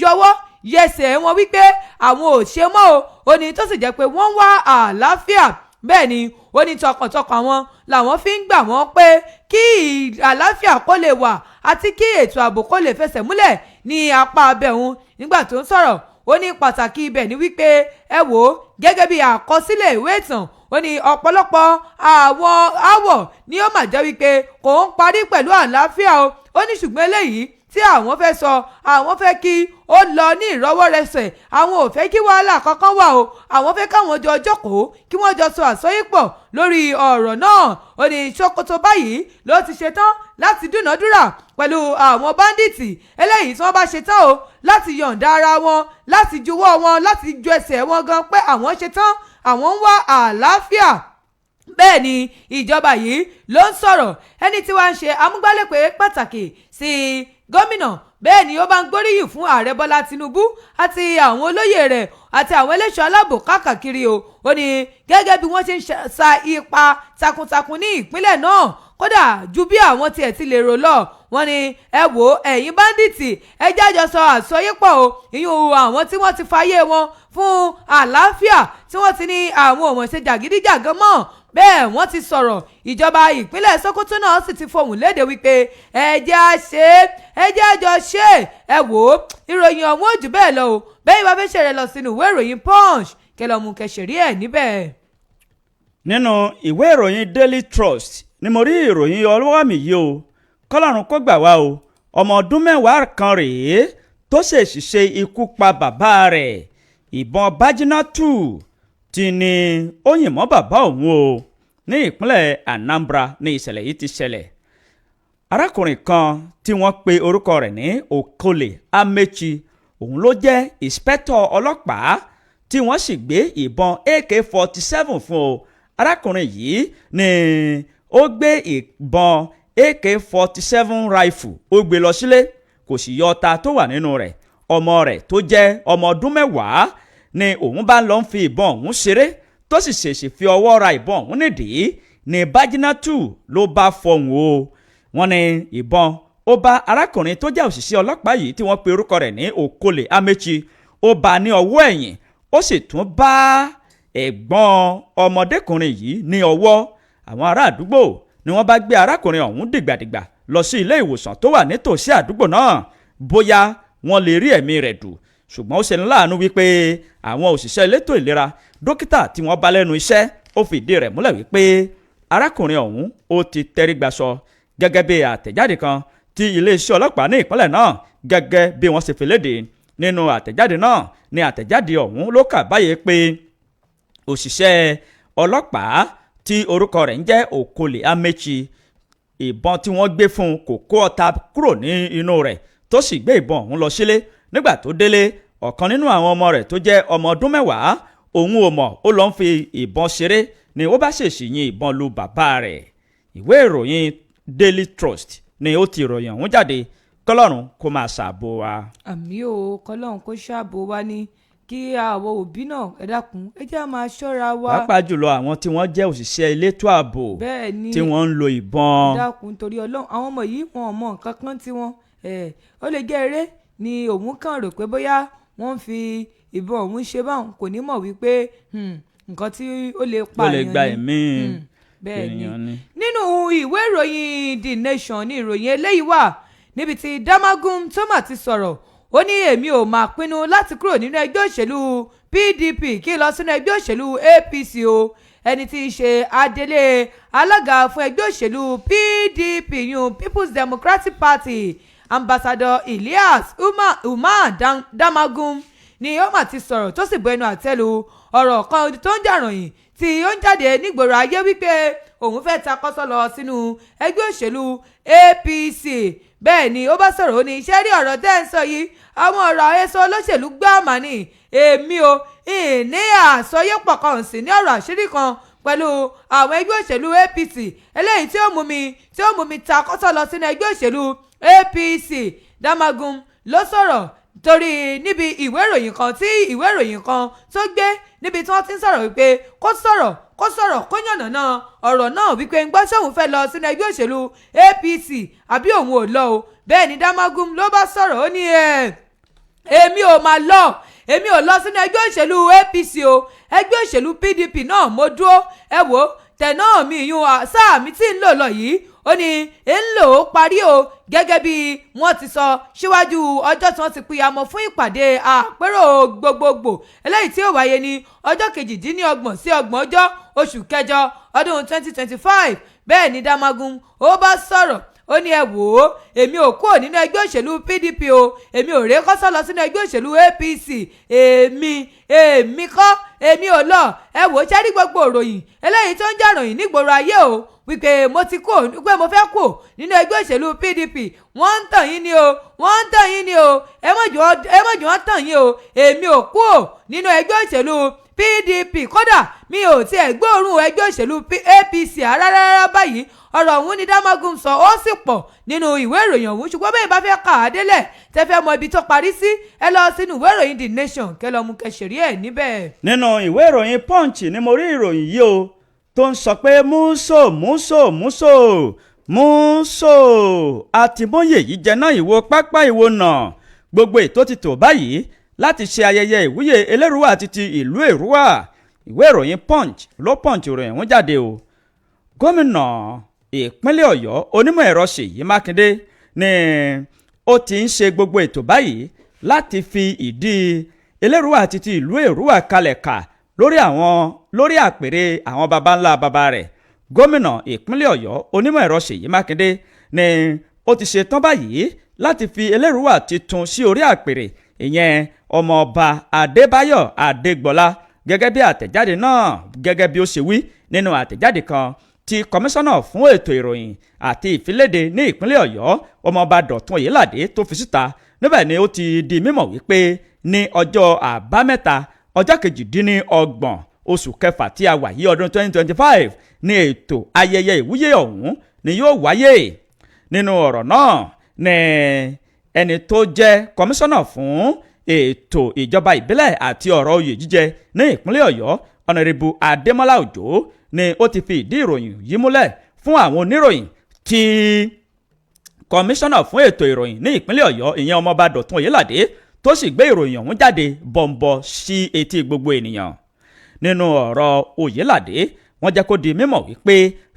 yọwọ́ yẹsẹ̀ wọn wípé àwọn ò ṣe mọ́ o. Ó ní tó sì jẹ́ pé wọ́n ń wá àlàáfíà, bẹ́ẹ̀ ni ó ní tọkàntọkàn wọn làwọn fi ń gbà wọ́n pé kí àlàáfíà kó lè wà àti kí ètò ààbò kó lè fẹsẹ̀ múlẹ̀ ní apá abẹ́hùn. Nígbà tó ń sọ̀rọ̀, ó ní pàtàkì ibẹ̀ ni wípé ẹ wò ó gẹ́gẹ́ bí àkọsílẹ̀ ìwé ìtàn, ó ní ọ̀pọ̀lọpọ̀ àwọn áwọ̀ ni ó mà jẹ́ wípé kò ń parí pẹ̀lú àlàáfíà o. Ó ní ṣùgbọ́n eléyìí tí àwọn fẹ́ sọ, àwọn fẹ́ kí ó lọ ní ìrọwọ́rẹsẹ̀, àwọn ò fẹ́ kí wàhálà kankan wà o. Àwọn fẹ́ káwọn jọ jókòó kí wọ́n jọ sọ àsọyépọ̀ lórí ọ̀rọ̀ náà. Ó ní Sokoto báyìí ló ti ṣetán láti dúnàádúrà pẹ̀lú àwọn báńdíìtì eléyìí tí wọ́n bá ṣetán o láti yọ̀ǹda ara wọn, láti juwọ́ wọn, láti ju ẹsẹ̀ wọn gan pé àwọn ṣetán, àwọn ń wá àlàáfíà. Bẹ́ẹ̀ ni ìjọba yìí ló ń sọ̀rọ̀, ẹni tí wàá ń ṣe amúgbálẹ́gbẹ̀ẹ́ pàtàkì sí gómìnà, bẹ́ẹ̀ ni ó bá ń gbóríyìn fún ààrẹ Bọ́lá Tinubu àti àwọn olóyè rẹ̀ àti àwọn ẹlẹ́ṣọ́ aláàbò káàkiri o. Ó ní gẹ́gẹ́ bí wọ́n ṣe ń sa ipa takuntakun ní ìpínlẹ̀ náà, kódà ju bí àwọn tiẹ̀ ti lè rò lọ. Wọ́n ní ẹ wò ẹ̀yin báńdíìtì, ẹ jájọ sọ àsọyépọ̀ o. ìyún àwọn tí wọ́n ti fàyè wọn fún àlàáfíà, tí wọ́n ti ní àwọn ò mọ̀ ṣe jàgídíjàgan mọ́. Bẹ́ẹ̀ wọ́n ti sọ̀rọ̀, ìjọba ìpínlẹ̀ Sokoto náà sì ti fohùn léde wípé ẹ jẹ́ àjọ ṣe ẹ wò ó ìròyìn ọ̀hún ò jù bẹ́ẹ̀ lọ o. Bẹ́ẹ̀ bá fẹ́ ṣẹ̀rẹ̀ lọ sínú ìwé ìròyìn Punch kẹlẹ́ ọmú kẹsìrì ẹ̀ níbẹ̀. Nínú ìwé ìròyìn Daily Trust ni mo rí ìròyìn ọlọ́wọ́ mi yìí o. Kọ́lọ́run kó gbà wá o. Ọmọ ọdún 10 kan rèé tó ṣèṣì ṣe ikú pa bàbá rẹ̀. Ìbọn bájínátù ti ní ó yìnbọn bàbá òun o. Ní ìpínlẹ̀ Anambra ní ìṣẹ̀lẹ̀ yìí ti ṣẹlẹ̀. Arákùnrin kan tí wọ́n pe orúkọ rẹ̀ ní Okole Amechi, òun ló jẹ́ ìǹspẹ́tọ̀ ọlọ́pàá tí wọ́n sì gbé ìbọn AK-47 fún o. Arákùnrin yìí ni ó gbé ìbọn AK-47 rifle ó gbé lọ sílé, kò sì yọ ọta tó wà nínú rẹ̀. Ọmọ rẹ̀ tó jẹ́ ọmọ ọdún 10 ni òun bá lọ ń fi ìbọn òun ṣeré, tó sì ṣèṣì fi ọwọ́ ra ìbọn òun nídìí ní bájínátù ló bá fọhùn o. Wọ́n ní ìbọn ó bá arákùnrin tó jẹ́ òṣìṣẹ́ ọlọ́pàá yìí tí wọ́n pe orúkọ rẹ̀ ní Okole Amechi, ó bá ní ọwọ́ ẹ̀yìn, ó sì tún bá ẹ̀gbọ́n ọmọdékùnrin yìí ní ọwọ́. Àwọn ará àdúgbò ni wọ́n bá gbé arákùnrin ọ̀hún dìgbàdìgbà lọ sí ilé ìwòsàn tó wà nítòsí àdúgbò náà bóyá wọ́n lè rí ẹ̀mí rẹ̀ dù. Ṣùgbọ́n ó ṣe ní láàánú wípé àwọn òṣìṣẹ́ elétò ìlera, dókítà tí wọ́n bá lẹ́nu iṣẹ́, ó fìdí rẹ̀ múlẹ̀ wípé arákùnrin ọ̀hún ó ti tẹrí gbaṣọ gẹ́gẹ́ bí àtẹ̀jáde kan tí iléeṣẹ́ ọlọ́pàá ní ìpínlẹ̀ náà gẹ́gẹ́ bí wọ́n ṣe fi léde. Nínú àtẹ̀jáde náà ni àtẹ̀jáde ọ̀hún ló kà báyìí pé òṣìṣẹ́ ọlọ́pàá tí orúkọ rẹ̀ ń jẹ́ Okole Amechi, ìbọn tí wọ́n gbé fún un kò kó ọta kúrò ní inú rẹ̀ tó sì gbé ìbọn ọ̀hún lọ sílé. Nígbà tó délé, ọ̀kan nínú àwọn ọmọ rẹ̀ tó jẹ́ ọmọ ọdún 10 òun ò mọ̀, ó lọ ń fi ìbọn ṣeré ni ó bá ṣèṣì yin ìbọn lu bàbá rẹ̀. Ìwé ìròyìn Daily Trust ni ó ti ìròyìn ọ̀hún jáde. Kọ́lọ́run kó máa ṣààbò wa. àmì ò kọ́lọ́run kó ṣààbò wa ní kí àwọn òbí náà ẹ dákun ẹ jẹ́ á máa ṣọ́ra wa. pàápàá jùlọ àwọn tí wọ́n jẹ́ òṣìṣẹ́ elétò ààbò tí wọ́n ń lo ìbọn. ẹ dákun torí Ọlọ́run, àwọn ọmọ yìí wọn ò mọ nǹkan kan tí wọ́n ó lè jẹ́ eré ni òun kàn rò pé bóyá wọ́n ń fi ìbọn òun ṣe báwọn, kò ní mọ̀ wípé nǹkan tí ó lè pààyàn ni. ó lè gba ẹ̀mí ènìyàn ni. nínú ìwé ìròyìn The Nation ni ìròyìn eléyìí wà níbi tí Damagum Toma ti sọ̀rọ̀. Ó ní èmi ò máa pinnu láti kúrò nínú ẹgbẹ́ òṣèlú PDP kí n lọ sínú ẹgbẹ́ òṣèlú APC o. Ẹni tí í ṣe adelé alága fún ẹgbẹ́ òṣèlú PDP yun People's Democratic Party Ambassador Ilyas Umar Damagum ni ó mà ti sọ̀rọ̀ tó sì bu ẹnu àtẹ́ lu ọ̀rọ̀ kan tó ń jà ròyìn tí ó ń jáde nígboro ayé wípé òun fẹ́ takọ́sọ́ lọ sínú ẹgbẹ́ òṣèlú APC. Bẹ́ẹ̀ ni ó bá sọ̀rọ̀ ó ní iṣẹ́ rí ọ̀rọ̀ tẹ́ ń sọ yìí, àwọn ọ̀rọ̀ àhesọ olóṣèlú gbáàmà ni. Èmi ò ní àsọyépọ̀ kan sí ní ọ̀rọ̀ àṣírí kan pẹ̀lú àwọn ẹgbẹ́ òṣèlú APC eléyìí tí ó mú mi takọ́sọ́ lọ sínú ẹgbẹ́ òṣèlú APC. Damagum ló sọ̀rọ̀ torí níbi ìwé ìròyìn kan tó gbé níbi tí wọ́n ti ń sọ̀rọ̀ wípé kó sọ̀rọ̀ kó yànnàná ọ̀rọ̀ náà wípé ń gbọ́ sóun fẹ́ lọ sínú ẹgbẹ́ òṣèlú APC àbí òun ò lọ o. Bẹ́ẹ̀ ni Damagum ló bá sọ̀rọ̀ ó ní èmi ò lọ sínú ẹgbẹ́ òṣèlú APC o, ẹgbẹ́ òṣèlú PDP náà mo dúró. ẹ wò tẹ̀nà mi yún sáà mi tí ń lò lọ yìí ó ní ń lò ó parí o, gẹ́gẹ́ bí wọ́n ti sọ síwájú ọjọ́ tí wọ́n ti pìyàmọ́ fún ìpàdé àpérò gbogbogbò eléyìí tí ó wáyé ní ọjọ́ 28 sí 30 oṣù kẹjọ ọdún 2025. Bẹ́ẹ̀ ni Damagum ó bá sọ̀rọ̀ ó ní ẹ wò ó èmi ò kúrò nínú ẹgbẹ́ òṣèlú PDP o, èmi ò ré kọ́sọ́ lọ sínú ẹgbẹ́ òṣèlú APC, èmi kọ́, èmi ò lọ. ẹ wò ó ṣẹ́rí gbogbo òròyìn eléyìí tó ń jà ròyìn nígboro ayé o wípé mo ti kú wípé mo fẹ́ kú nínú ẹgbẹ́ òṣèlú PDP, wọ́n ń tàn yín ni o, ẹ mọ̀jọ́ wọ́n tàn yín o. Èmi ò kú nínú ẹgbẹ́ òṣèlú PDP, kódà mi ò tiẹ̀ gbóòórùn ẹgbẹ́ òṣèlú APC rárá báyìí. Ọ̀rọ̀ ọ̀hún ni Damagum sọ, ó sì pọ̀ nínú ìwé ìròyìn ọ̀hún, ṣùgbọ́n bẹ́ẹ̀ bá fẹ́ kà á délẹ̀ tẹ́ fẹ́ mọ ibi tó parí sí, ẹ lọ sínú ìwé ìròyìn The Nation kẹ́ lọ mú kẹsìrì ẹ̀ níbẹ̀. Nínú ìwé ìròyìn Punch ni mo rí ìròyìn yìí o tó ń sọ pé múso àtìmọ́yè yìí jẹ́ná ìwo pápá ìwo náà gbogbo ètò ti tò báyìí láti ṣe ayẹyẹ ìwúyè Eleruwa àti ti ìlú Èrúwà. Ìwé ìròyìn Punch ló Punch ìròyìn ọ̀hún jáde o. Gómìnà ìpínlẹ̀ Ọ̀yọ́ onímọ̀ ẹ̀rọ Seyi Makinde ni ó ti ń ṣe gbogbo ètò báyìí láti fi ìdí Eleruwa àti ti ìlú Èrúwà kalẹ̀ kà lórí àpèrè àwọn baba ńlá baba rẹ̀. Gómìnà ìpínlẹ̀ Ọ̀yọ́ onímọ̀ ẹ̀rọ Seyi Makinde ni ó ti ṣetán báyìí láti fi Eleruwa titun sí orí àpèrè, ìyẹn ọmọọba Adébáyọ̀ Adégbọlá, gẹ́gẹ́ bí àtẹ̀jáde náà gẹ́gẹ́ bí ó ṣe wí nínú àtẹ̀jáde kan tí kọmíṣánná fún ètò ìròyìn àti ìfiléde ní ìpínlẹ̀ Ọ̀yọ́ ọmọọba Dọ̀tun Oyèládé tó fi síta. Níbẹ̀ ni ó ti di mímọ̀ wípé ní ọjọ́ àbámẹ́ta ọjọ́ 28 oṣù kẹfà tí a wà yí ọdún 2025 ní ètò ayẹyẹ ìwúyè ọ̀hún ni yóò wáyé. Nínú ọ̀rọ̀ náà ni ẹni tó jẹ́ kọmíṣánná fún ètò ìjọba ìbílẹ̀ àti ọ̀rọ̀ oyè jíjẹ ní ìpínlẹ̀ Ọ̀yọ́ Honorable Adémọ́lá Òjó ni ó ti fi ìdí ìròyìn yìí múlẹ̀ fún àwọn oníròyìn tí kọmíṣánná fún ètò ìròyìn ní ìpínlẹ̀ Ọ̀yọ́ ìyẹn ọmọọba Dọ̀tun Oyèládé tó sì gbé ìròyìn ọ̀hún jáde bọ̀m̀bọ̀ sí etí gbogbo ènìyàn. Nínú ọ̀rọ̀ Oyèládé wọ́n jẹ́ kó di mímọ̀ wípé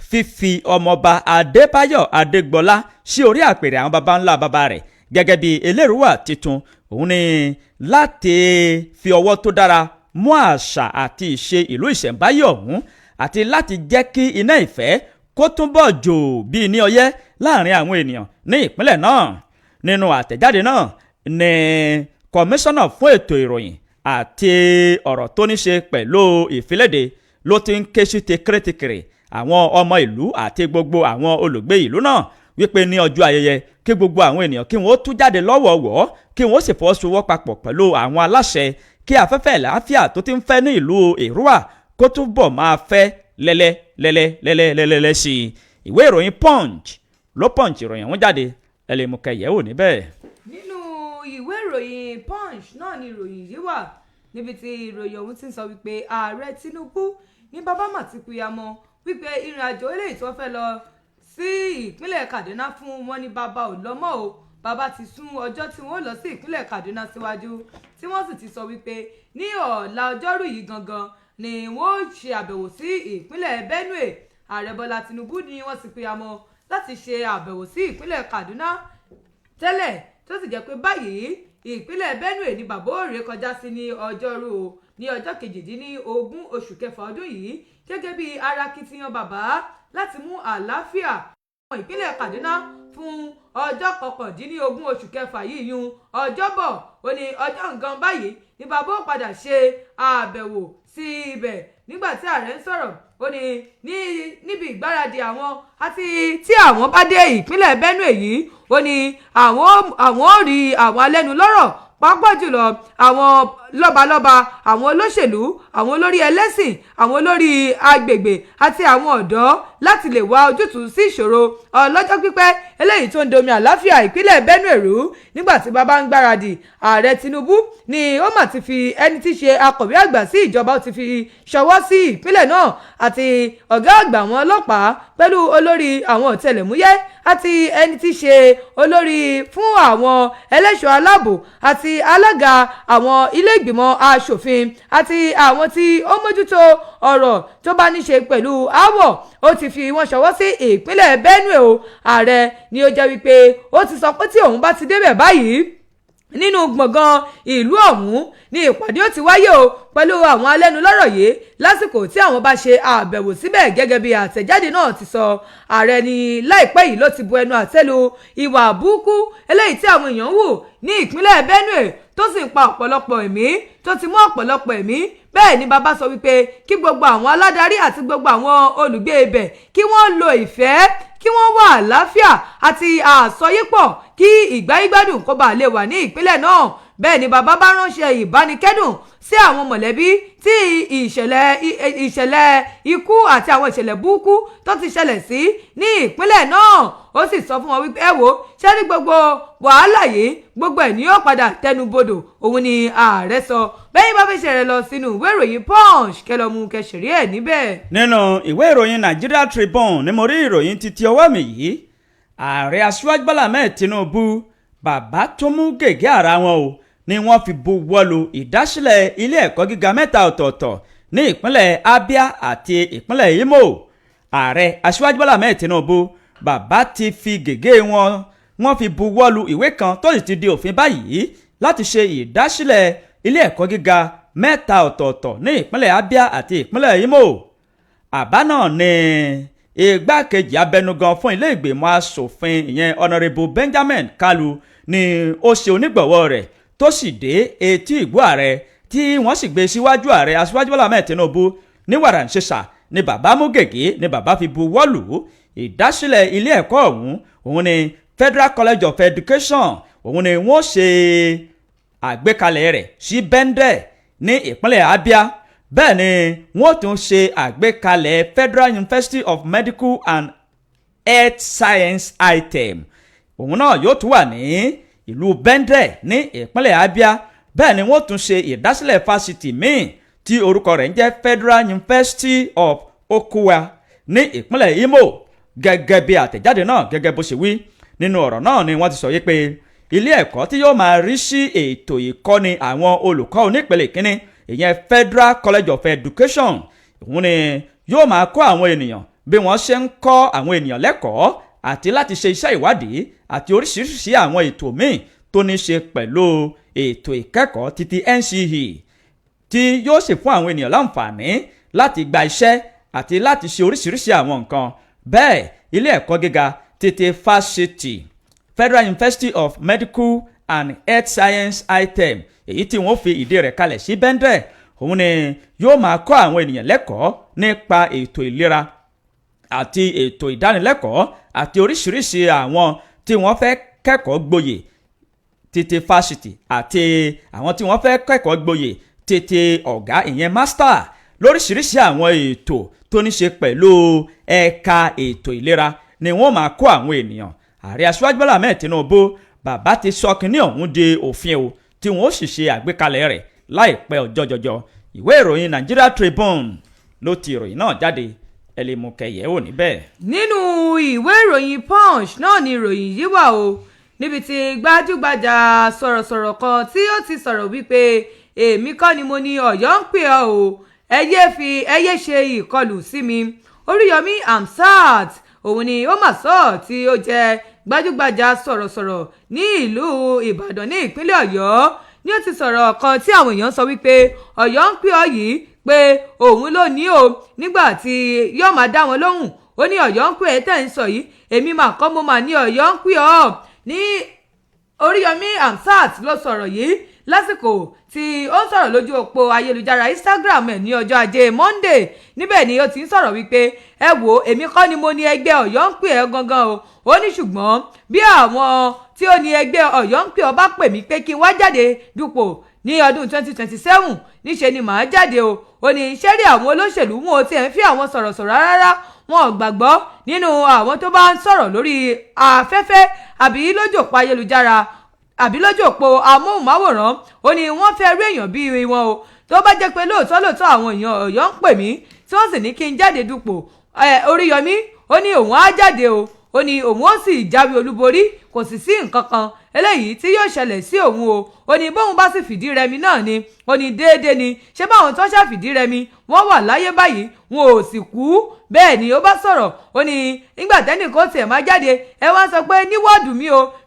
fífi ọmọọba Adébáyọ̀ Adégbọlá sí orí àpèrè àwọn baba ńlá baba rẹ̀ gẹ́gẹ́ bí Eleruwa titun òun ni láti fi ọwọ́ tó dára mú àṣà àti ìṣe ìlú ìṣẹ̀ǹbáyé ọ̀hún àti láti jẹ́ kí iná ìfẹ́ kó túnbọ̀ jò bí ní ọyẹ́ láàrin àwọn ènìyàn ní ìpínlẹ̀ náà. Nínú àtẹ̀jáde náà ni kọmíṣánná fún ètò ìròyìn àti ọ̀rọ̀ tó ní ṣe pẹ̀lú ìfiléde ló ti ń ké sí tekere àwọn ọmọ ìlú àti gbogbo àwọn olùgbé ìlú náà wípé ní ọjọ́ ayẹyẹ kí gbogbo àwọn ènìyàn kí wọ́n tú jáde lọ́wọ̀ọ̀wọ́ kí wọ́n sì fọwọ́sowọ́ papọ̀ pẹ̀lú àwọn aláṣẹ kí afẹ́fẹ́ àlàáfíà tó ti ń fẹ́ ní ìlú Èrúwà kó túbọ̀ máa fẹ́ lẹ́lẹ́ sí i. Ìwé ìròyìn Punch ló punch ìròyìn ọ̀hún jáde ẹ lè mú kẹyẹ̀wò níbẹ̀. Nínú ìwé ìròyìn Punch náà ni ìròyìn yìí wà níbi tí ìròyìn ọ̀hún ti ń sọ wípé ààrẹ Tinubu ní bàbá mà ti pìyàmọ́ wípé ìrìn àjò eléyìí tó fẹ́ lọ sí ìpínlẹ̀ Kaduna fún wọn ní bàbá ò lọ́mọ́ o. Bàbá ti sún ọjọ́ tí wọ́n lọ sí ìpínlẹ̀ Kaduna síwájú tí wọ́n sì ti sọ wípé ní ọ̀la ọjọ́rú yìí gangan ni wọ́n ṣe àbẹ̀wò sí ìpínlẹ̀ Benue. Ààrẹ Bọ́lá Tinubu ni wọ́n ti pìyàmọ́ láti ṣe àbẹ̀wò sí ìpínlẹ̀ Kaduna tẹ́lẹ̀ tó sì jẹ́ pé báyìí ìpínlẹ̀ Benue ni bàbá òré kọjá sí ní ọjọ́rú ní ọjọ́ 18 oṣù kẹfà ọdún yìí gẹ́gẹ́ bí ara kitiyan bàbá láti mú àlàáfíà àwọn ìpínlẹ̀ Kaduna fún ọjọ́ 19 oṣù kẹfà yìí yún ọjọ́bọ̀ ó ní ọjọ́ nǹkan báyìí ni bàbá ó padà ṣe àbẹ̀wò sí ibẹ̀. Nígbà tí ààrẹ ń sọ̀rọ̀ ó ní níbi ìgbáradì àwọn àti tí àwọn bá dé ìpínlẹ̀ Benue yìí ó ní àwọn ò rí àwọn alẹ́nulọ́rọ̀ pàápàá jùlọ àwọn lọ́balọ́ba, àwọn olóṣèlú, àwọn olórí ẹlẹ́sìn, àwọn olórí agbègbè àti àwọn ọ̀dọ́ láti lè wá ojútùú sí ìṣòro ọlọ́jọ́ pípẹ́ eléyìí tó ń domi àlàáfíà ìpínlẹ̀ Benue rú. Nígbà tí bàbá ń gbáradì, ààrẹ Tinubu ni ó mà ti fi ẹni tí ṣe akọ̀wé àgbà sí ìjọba ó ti fi ṣọwọ́ sí ìpínlẹ̀ náà àti ọ̀gá àgbà àwọn ọlọ́pàá pẹ̀lú olórí àwọn ọ̀tẹlẹ̀múyẹ́ àti ẹni tí ṣe olórí fún àwọn ẹlẹ́ṣọ́ aláàbò àti alága àwọn ilé ìgbìmọ̀ aṣòfin àti àwọn tí ó mójútó ọ̀rọ̀ tó bá ní ṣe pẹ̀lú aáwọ̀ ó ti fi wọ́n ṣọwọ́ sí ìpínlẹ̀ Benue o. Ààrẹ ni ó jẹ́ wípé ó ti sọ pé tí òun bá ti débẹ̀ báyìí nínú gbọ̀ngàn ìlú ọ̀hún ni ìpàdé ó ti wáyé o pẹ̀lú àwọn alẹ́nulọ́rọ̀ yìí lásìkò tí àwọn bá ṣe àbẹ̀wò síbẹ̀ gẹ́gẹ́ bí àtẹ̀jáde náà ti sọ. Ààrẹ ní láìpẹ́ yìí ló ti bu ẹnu àtẹ́lu ìwà àbúkú eléyìí tí àwọn èèyàn wù ní ìpínlẹ̀ Benue tó sì ń pa ọ̀pọ̀lọpọ̀ ẹ̀mí tó ti mú ọ̀pọ̀lọpọ̀ ẹ̀mí. Bẹ́ẹ̀ ni bàbá sọ wípé kí gbogbo àwọn aládarí àti gbogbo àwọn olùgbé ibẹ̀ kí wọ́n lo ìfẹ́ kí wọ́n wà àlàáfíà àti àsọyépọ̀ kí ìgbáyégbádùn kó bàa lè wà ní ìpínlẹ̀ náà. Bẹ́ẹ̀ ni bàbá bá ránṣẹ́ ìbánikẹ́dùn sí àwọn mọ̀lẹ́bí tí ìṣẹ̀lẹ̀ ikú àti àwọn ìṣẹ̀lẹ̀ burúkú tó ti ṣẹlẹ̀ sí ní ìpínlẹ̀ náà. Ó sì sọ fún wọn wípé ẹ wò ṣé ní gbogbo wàhálà yìí gbogbo ẹ̀ ní yóò padà tẹnubodò. Òun ni ààrẹ sọ. Bẹ́ẹ̀ bá fẹ́ ṣẹ̀rẹ̀ lọ sínú ìwé ìròyìn Punch kẹlọ́mù kẹsìrì ẹ̀ níbẹ̀. Nínú ìwé ìròyìn Nigeria Tribune ni mo rí ìròyìn títí ọwọ́ mi yìí. Ààrẹ Aṣíwájú Bọ́lá Ahmed Tinubu bàbá tó mú gègé ara wọn o ni wọ́n fi buwọ́lu ìdásílẹ̀ ilé ẹ̀kọ́ gíga mẹ́ta ọ̀tọ̀ọ̀tọ̀ ní ìpínlẹ̀ Abia àti ìpínlẹ̀ Imo. Ààrẹ Aṣíwájú Bọ́lá Ahmed Tinubu bàbá ti fi gègé wọ́n fi buwọ́lu ìwé kan tó sì ti di òfin báyìí láti ṣe ìdásílẹ̀ ilé ẹ̀kọ́ gíga mẹ́ta ọ̀tọ̀ọ̀tọ̀ ní ìpínlẹ̀ Abia àti ìpínlẹ̀ Imo. Àbá náà ni igbákejì abẹnugan fún ilé ìgbìmọ̀ asòfin ìyẹn Honourable Benjamin Kalu ni ó ṣe onígbọ̀wọ́ rẹ̀ tó sì dé etí ìgbọ́ ààrẹ tí wọ́n sì gbé síwájú ààrẹ Aṣíwájú Bọ́lá Ahmed Tinubu ní wàràǹṣeṣà ni bàbá mú gègé ni bàbá fi buwọ́lù ìdásílẹ̀ ilé ẹ̀kọ́ òun ni Federal College of Education òun ni wọ́n ṣe àgbékalẹ̀ rẹ̀ sí Bende ní ìpínlẹ̀ Abia. Bẹ́ẹ̀ ni wọ́n tún ṣe àgbékalẹ̀ Federal University of Medical and Health Science item òun náà yóò tún wà ní ìlú Bende ní ìpínlẹ̀ Abia. Bẹ́ẹ̀ ni wọ́n tún ṣe ìdásílẹ̀ fásitì míì tí orúkọ rẹ̀ ń jẹ́ Federal University of Okuwa ní ìpínlẹ̀ Imo. Gẹ́gẹ́ bí àtẹ̀jáde náà gẹ́gẹ́ bó ṣe wí nínú ọ̀rọ̀ náà ni wọ́n ti sọ yí pé ilé ẹ̀kọ́ tí yóò máa rí sí ètò ìkọ́ni àwọn olùkọ́ onípele kínní ìyẹn Federal College of Education òun ni yóò máa kọ́ àwọn ènìyàn bí wọ́n ṣe ń kọ́ àwọn ènìyàn lẹ́kọ̀ọ́ àti láti ṣe iṣẹ́ ìwádìí àti oríṣiríṣi àwọn ètò míì tó ní ṣe pẹ̀lú ètò ìkẹ́kọ̀ọ́ títí NCE tí yóò sì fún àwọn ènìyàn láǹfààní láti gba iṣẹ́ àti láti ṣe oríṣiríṣi àwọn nǹkan. Bẹ́ẹ̀ ilé ẹ̀kọ́ gíga títí fásitì Federal University of Medical and Health Science item èyí tí wọ́n fi ìdí rẹ̀ kalẹ̀ sí Bẹ́ńdẹ̀ òun ni yóò máa kọ́ àwọn ènìyàn lẹ́kọ̀ọ́ nípa ètò ìlera àti ètò ìdánilẹ́kọ̀ọ́ àti oríṣiríṣi àwọn tí wọ́n fẹ́ kẹ́kọ̀ọ́ gboyè títí fásitì àti àwọn tí wọ́n fẹ́ kẹ́kọ̀ọ́ gboyè títí ọ̀gá ìyẹn mástà lóríṣiríṣi àwọn ètò tó ní ṣe pẹ̀lú ẹ̀ka ètò ìlera ni wọ́n máa kọ́ àwọn ènìyàn. Ààrẹ Aṣíwájú Bọ́lá Ahmed Tinubu bàbá ti sọ kínní ọ̀hún di òfin o tí wọ́n ó sì ṣe àgbékalẹ̀ rẹ̀ láìpẹ́ ọjọ́ jọjọ. Ìwé ìròyìn Nigeria Tribune ló ti ìròyìn náà jáde ẹ lè mú kẹyẹ ò níbẹ̀. Nínú ìwé ìròyìn Punch náà ni ìròyìn yìí wà o níbi tí gbajúgbajà sọ̀rọ̀sọ̀rọ̀ kan tí ó ti sọ̀rọ̀ wípé èmi kọ́ ni mo ní Ọ̀yọ́ ń pè ọ́ o ẹyẹ ṣe ìkọlù sí mi. Oríyọmí Hamzat òun ni ó mà sọ tí ó jẹ́ gbajúgbajà sọ̀rọ̀sọ̀rọ̀ ní ìlú Ìbàdàn ní ìpínlẹ̀ Ọ̀yọ́ ni ó ti sọ̀rọ̀ kan tí àwọn èèyàn sọ wípé Ọ̀yọ́ ń pè ọ́ yìí pé òun ló ní o nígbà tí yóò máa dá wọn lóhùn ó ní Ọ̀yọ́ ń pè é tẹ̀ ń sọ yìí èmi mà kọ́ mo mà ní Ọ̀yọ́ ń pè ọ́ ní Oríyọmí Hamzat ló sọ̀rọ̀ yìí lásìkò tí ó ń sọ̀rọ̀ lójú òpó ayélujára Instagram ẹ̀ ní ọjọ́ ajé Monday níbẹ̀ ni ó ti ń sọ̀rọ̀ wípé ẹ wo èmi kọ́ ni mo ní ẹgbẹ́ Ọ̀yọ́ ń pè ẹ́ gangan o ó ní ṣùgbọ́n bí àwọn tí ó ní ẹgbẹ́ Ọ̀yọ́ ń pè ọ́ bá pè mí pé kí n wá jáde dupò ní ọdún 2027 níṣe ni màá jáde o ó ní iṣẹ́ rí àwọn olóṣèlú wọn ò tiẹ̀ ń fi àwọn sọ̀rọ̀sọ̀rọ̀ rárá wọn ò gbàgbọ́ nínú àwọn tó bá ń sọ̀rọ̀ lórí afẹ́fẹ́ àbí lójú òpó ayélujára àbí lójú òpó amóhùnmáwòrán ó ní wọ́n fẹ́ rí èèyàn bíi wọn o tó bá jẹ́ pé lóòótọ́ àwọn èèyàn Ọ̀yọ́ ń pè mí tí wọ́n sì ní kí n jáde dupò Oríyọmí ó ní òun á jáde o ó ní òun ó sì jáwé olúborí kò sì sí nǹkan kan eléyìí tí yóò ṣẹlẹ̀ sí òun o ó ní bóun bá sì fìdí rẹmi náà ni ó ní déédéé ni ṣé báwọn tó ṣàfìdí rẹmi wọ́n wà láyé báyìí wọn ò sì kú bẹ́ẹ̀ ni ó bá sọ̀rọ̀ ó ní nígbà tẹ́nìkan tiẹ̀ máa jáde ẹ wá sọ pé ní wọ́ọ̀dù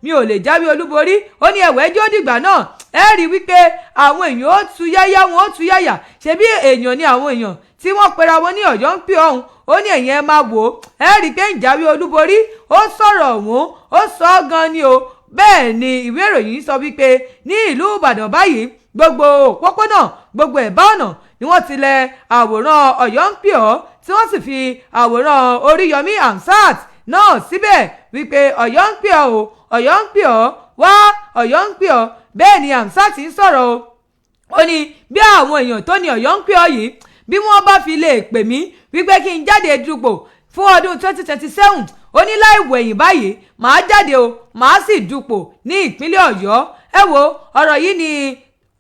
mi ò lè jáwé olúborí ó ní ẹ̀wẹ́jọ́ dìgbà náà ẹ rí wípé àwọn èèyàn ó tu yáyá wọn ó tu yáyà ṣebí èèyàn ni àwọn èèyàn tí wọ́n pera wọn ní Ọ̀yọ́ ń pè ọ̀hún ó ní ẹ̀yin ẹ máa wò ó ẹ rí i pé ń jáwé olúborí ó sọ̀rọ̀ ọ̀hún ó sọ ọ́ gan ni o bẹ́ẹ̀ ni ìwé ìròyìn sọ wípé ní ìlú Ìbàdàn báyìí gbogbo òpópónà gbogbo ẹ̀bá ọ̀nà ni wọ́n ti lẹ̀ àwòrán Ọ̀yọ́ ń pè ọ́ tí wọ́n sì fi àwòrán Oríyọmí Hamzat náà síbẹ̀ wípé Ọ̀yọ́ ń pè ọ́ o Ọ̀yọ́ ń pè ọ́ wá Ọ̀yọ́ ń pè ọ́ bẹ́ẹ̀ ni Hamzat ń sọ̀rọ̀ o ó ní bí àwọn èèyàn tó ní Ọ̀yọ́ ń pè ọ́ yìí bí wọ́n bá fi lè pè mí wípé kí n jáde dupò fún ọdún 2027 ó ní láì wẹ̀yìn báyìí màá jáde o màá sì dupò ní ìpínlẹ̀ Ọ̀yọ́ ẹ wo ọ̀rọ̀ yìí ni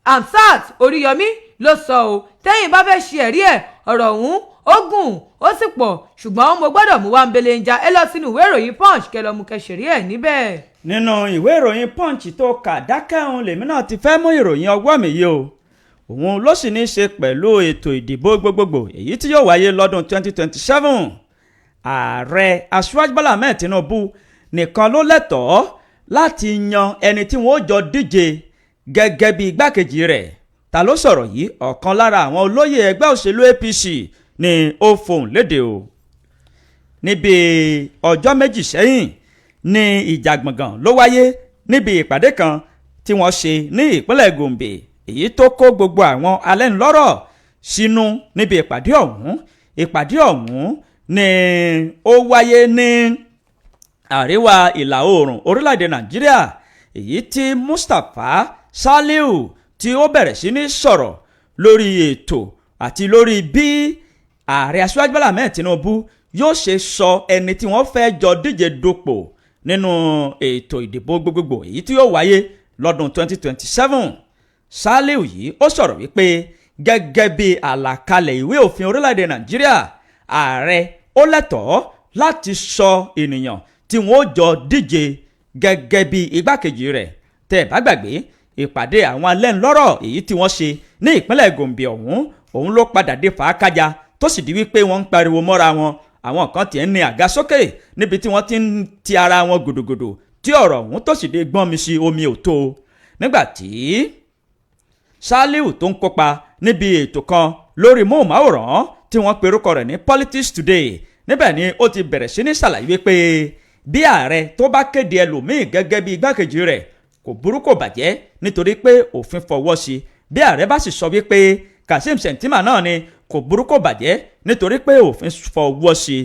Hamzat Oríyọmí ló sọ o tẹ́yìn bá fẹ́ ṣe ẹ̀rí ẹ̀ ọ̀rọ̀ ọ̀hún ó gùn ó sì pọ̀ ṣùgbọ́n mo gbọ́dọ̀ mú wa ń bele ń ja ẹ lọ sínú ìwé ìròyìn Punch kẹlọ́ mú kẹsìrí ẹ̀ níbẹ̀. nínú ìwé ìròyìn Punch tó kà dákẹ́hùn lèmi náà ti fẹ́ mú ìròyìn ọwọ́ mi yìí o òun ló sì ní í ṣe pẹ̀lú ètò ìdìbò gbogbogbò èyí tí yóò wáyé lọ́dún 2027 ààrẹ Aṣíwájú Bọ́lá Ahmed Tinubu nìkan ló lẹ́tọ̀ọ́ láti yan ẹni tí wọ́n ó jọ díje gẹ́gẹ́ bí igbákejì rẹ̀ ta ló sọ̀rọ̀ yìí ọ̀kan lára àwọn olóyè ẹgbẹ́ òṣèlú APC ni ó fohùn lédè o níbi ọjọ́ méjì sẹ́yìn ní ìjàgbọ̀ngàn ló wáyé níbi ìpàdé kan tí wọ́n ṣe ní ìpínlẹ̀ Gombe èyí tó kó gbogbo àwọn alẹ́nulọ́rọ̀ sínú níbi ìpàdé ọ̀hún ni ó wáyé ní àríwá ìlà oòrùn orílẹ̀-èdè Nàìjíríà èyí tí Mustapha Saliu tí ó bẹ̀rẹ̀ sí ní sọ̀rọ̀ lórí ètò àti lórí bí ààrẹ Aṣíwájú Bọ́lá Ahmed Tinubu yóò ṣe sọ ẹni tí wọ́n fẹ́ jọ díje dupò nínú ètò ìdìbò gbogbogbò èyí tí yóò wáyé lọ́dún 2027 Saliu yìí ó sọ̀rọ̀ wípé gẹ́gẹ́ bí àlàkalẹ̀ ìwé òfin orílẹ̀-èdè Nàìjíríà ààrẹ ó lẹ́tọ̀ọ́ láti sọ ènìyàn tí wọ́n jọ díje gẹ́gẹ́ bí igbákejì rẹ̀ tẹ́ ẹ bá gbàgbé ìpàdé àwọn alẹ́nulọ́rọ̀ èyí tí wọ́n ṣe ní ìpínlẹ̀ Gombe òun ló padà dé fàákájà tó sì di wípé wọ́n ń pariwo mọ́ra wọn àwọn kan tiẹ̀ ń ní àga sókè níbi tí wọ́n ti ń ti ara wọn gòdògòdò tí ọ̀rọ̀ ọ̀hún tó sì dé gbọ́n mi sí omi ò tó nígbà tí Saliu tó ń kópa níbi ètò kan lórí móhùnmáwòrán tí wọ́n pe orúkọ rẹ̀ ní Politics Today níbẹ̀ ni ó ti bẹ̀rẹ̀ sí ní ṣàlàyé wípé bí ààrẹ tó bá kéde ẹlòmíì gẹ́gẹ́ bí igbákejì rẹ̀ kò burú kò bàjẹ́ nítorí pé òfin fọwọ́ sí bí ààrẹ bá sì sọ wípé Kashim Shettima náà ni kò burú kò bàjẹ́ nítorí pé òfin fọwọ́ sí.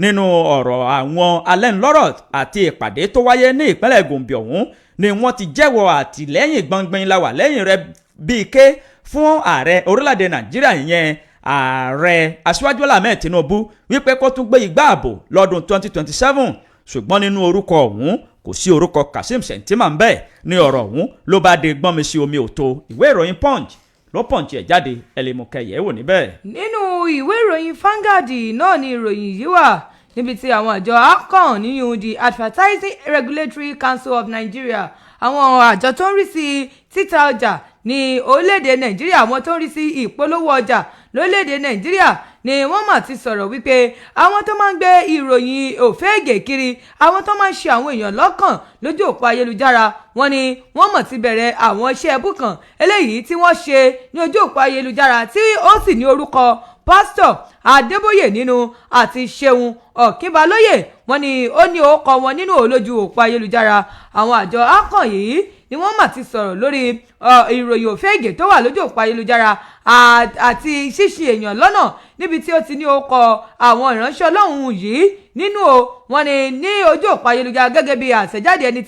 Nínú ọ̀rọ̀ àwọn alẹ́nulọ́rọ̀ àti ìpàdé tó wáyé ní ìpínlẹ̀ Gombe ọ̀hún ni wọ́n ti jẹ́wọ́ àtìlẹ́yìn gbọngbin la wà lẹ́yìn rẹ̀ bíi ké fún ààrẹ orílẹ̀-èdè Nàìjíríà ìyẹn ààrẹ Aṣíwájú Bọ́lá Ahmed Tinubu wípé kó tún gbé igbá ààbò lọ́dún 2027 ṣùgbọ́n nínú orúkọ ọ̀hún kò sí orúkọ Kashim Shettima ń bẹ ní ọ̀rọ̀ ọ̀hún ló bá de gbọ́nmi sí omi òtó. Ìwé ìròyìn Punch ló Punch ẹ̀ jáde ẹlẹ́mùkẹyẹ̀ wò níbẹ̀. nínú ìwé ìròyìn Vanguard náà ni ìròyìn yìí wà níbi tí àwọn àjọ ACON nínú the Advertising Regulatory Council of Nigeria àwọn àjọ tó ń rí sí títa ọjà ní orílẹ̀-èdè Nàìjíríà àwọn tó ń rí sí ìpolówó ọjà lórílẹ̀-èdè Nàìjíríà ni wọ́n mà ti sọ̀rọ̀ wípé àwọn tó máa ń gbé ìròyìn òféègè kiri àwọn tó máa ń ṣe àwọn èèyàn lọ́kàn lójú òpó ayélujára wọ́n ní wọ́n mọ̀ ti bẹ̀rẹ̀ àwọn iṣẹ́ ẹbú kan eléyìí tí wọ́n ṣe ní ojú òpó ayélujára tí ó sì ní orúkọ pásítọ̀ Adébóyè nínú àti Ṣeun Ọ̀kínbalóyè wọ́n ní ó ní orúkọ wọn nínú olójú òpó ayélujára àwọn àjọ ACON yìí ni wọ́n mà ti sọ̀rọ̀ lórí ìròyìn òféègè tó wà lójú òpó ayélujára àti ṣíṣe èèyàn lọ́nà níbi tí ó ti ní orúkọ àwọn ìránṣẹ́ Ọlọ́run yìí nínú wọn ní ojú òpó ayélujára gẹ́gẹ́ bí àṣẹjáde ẹni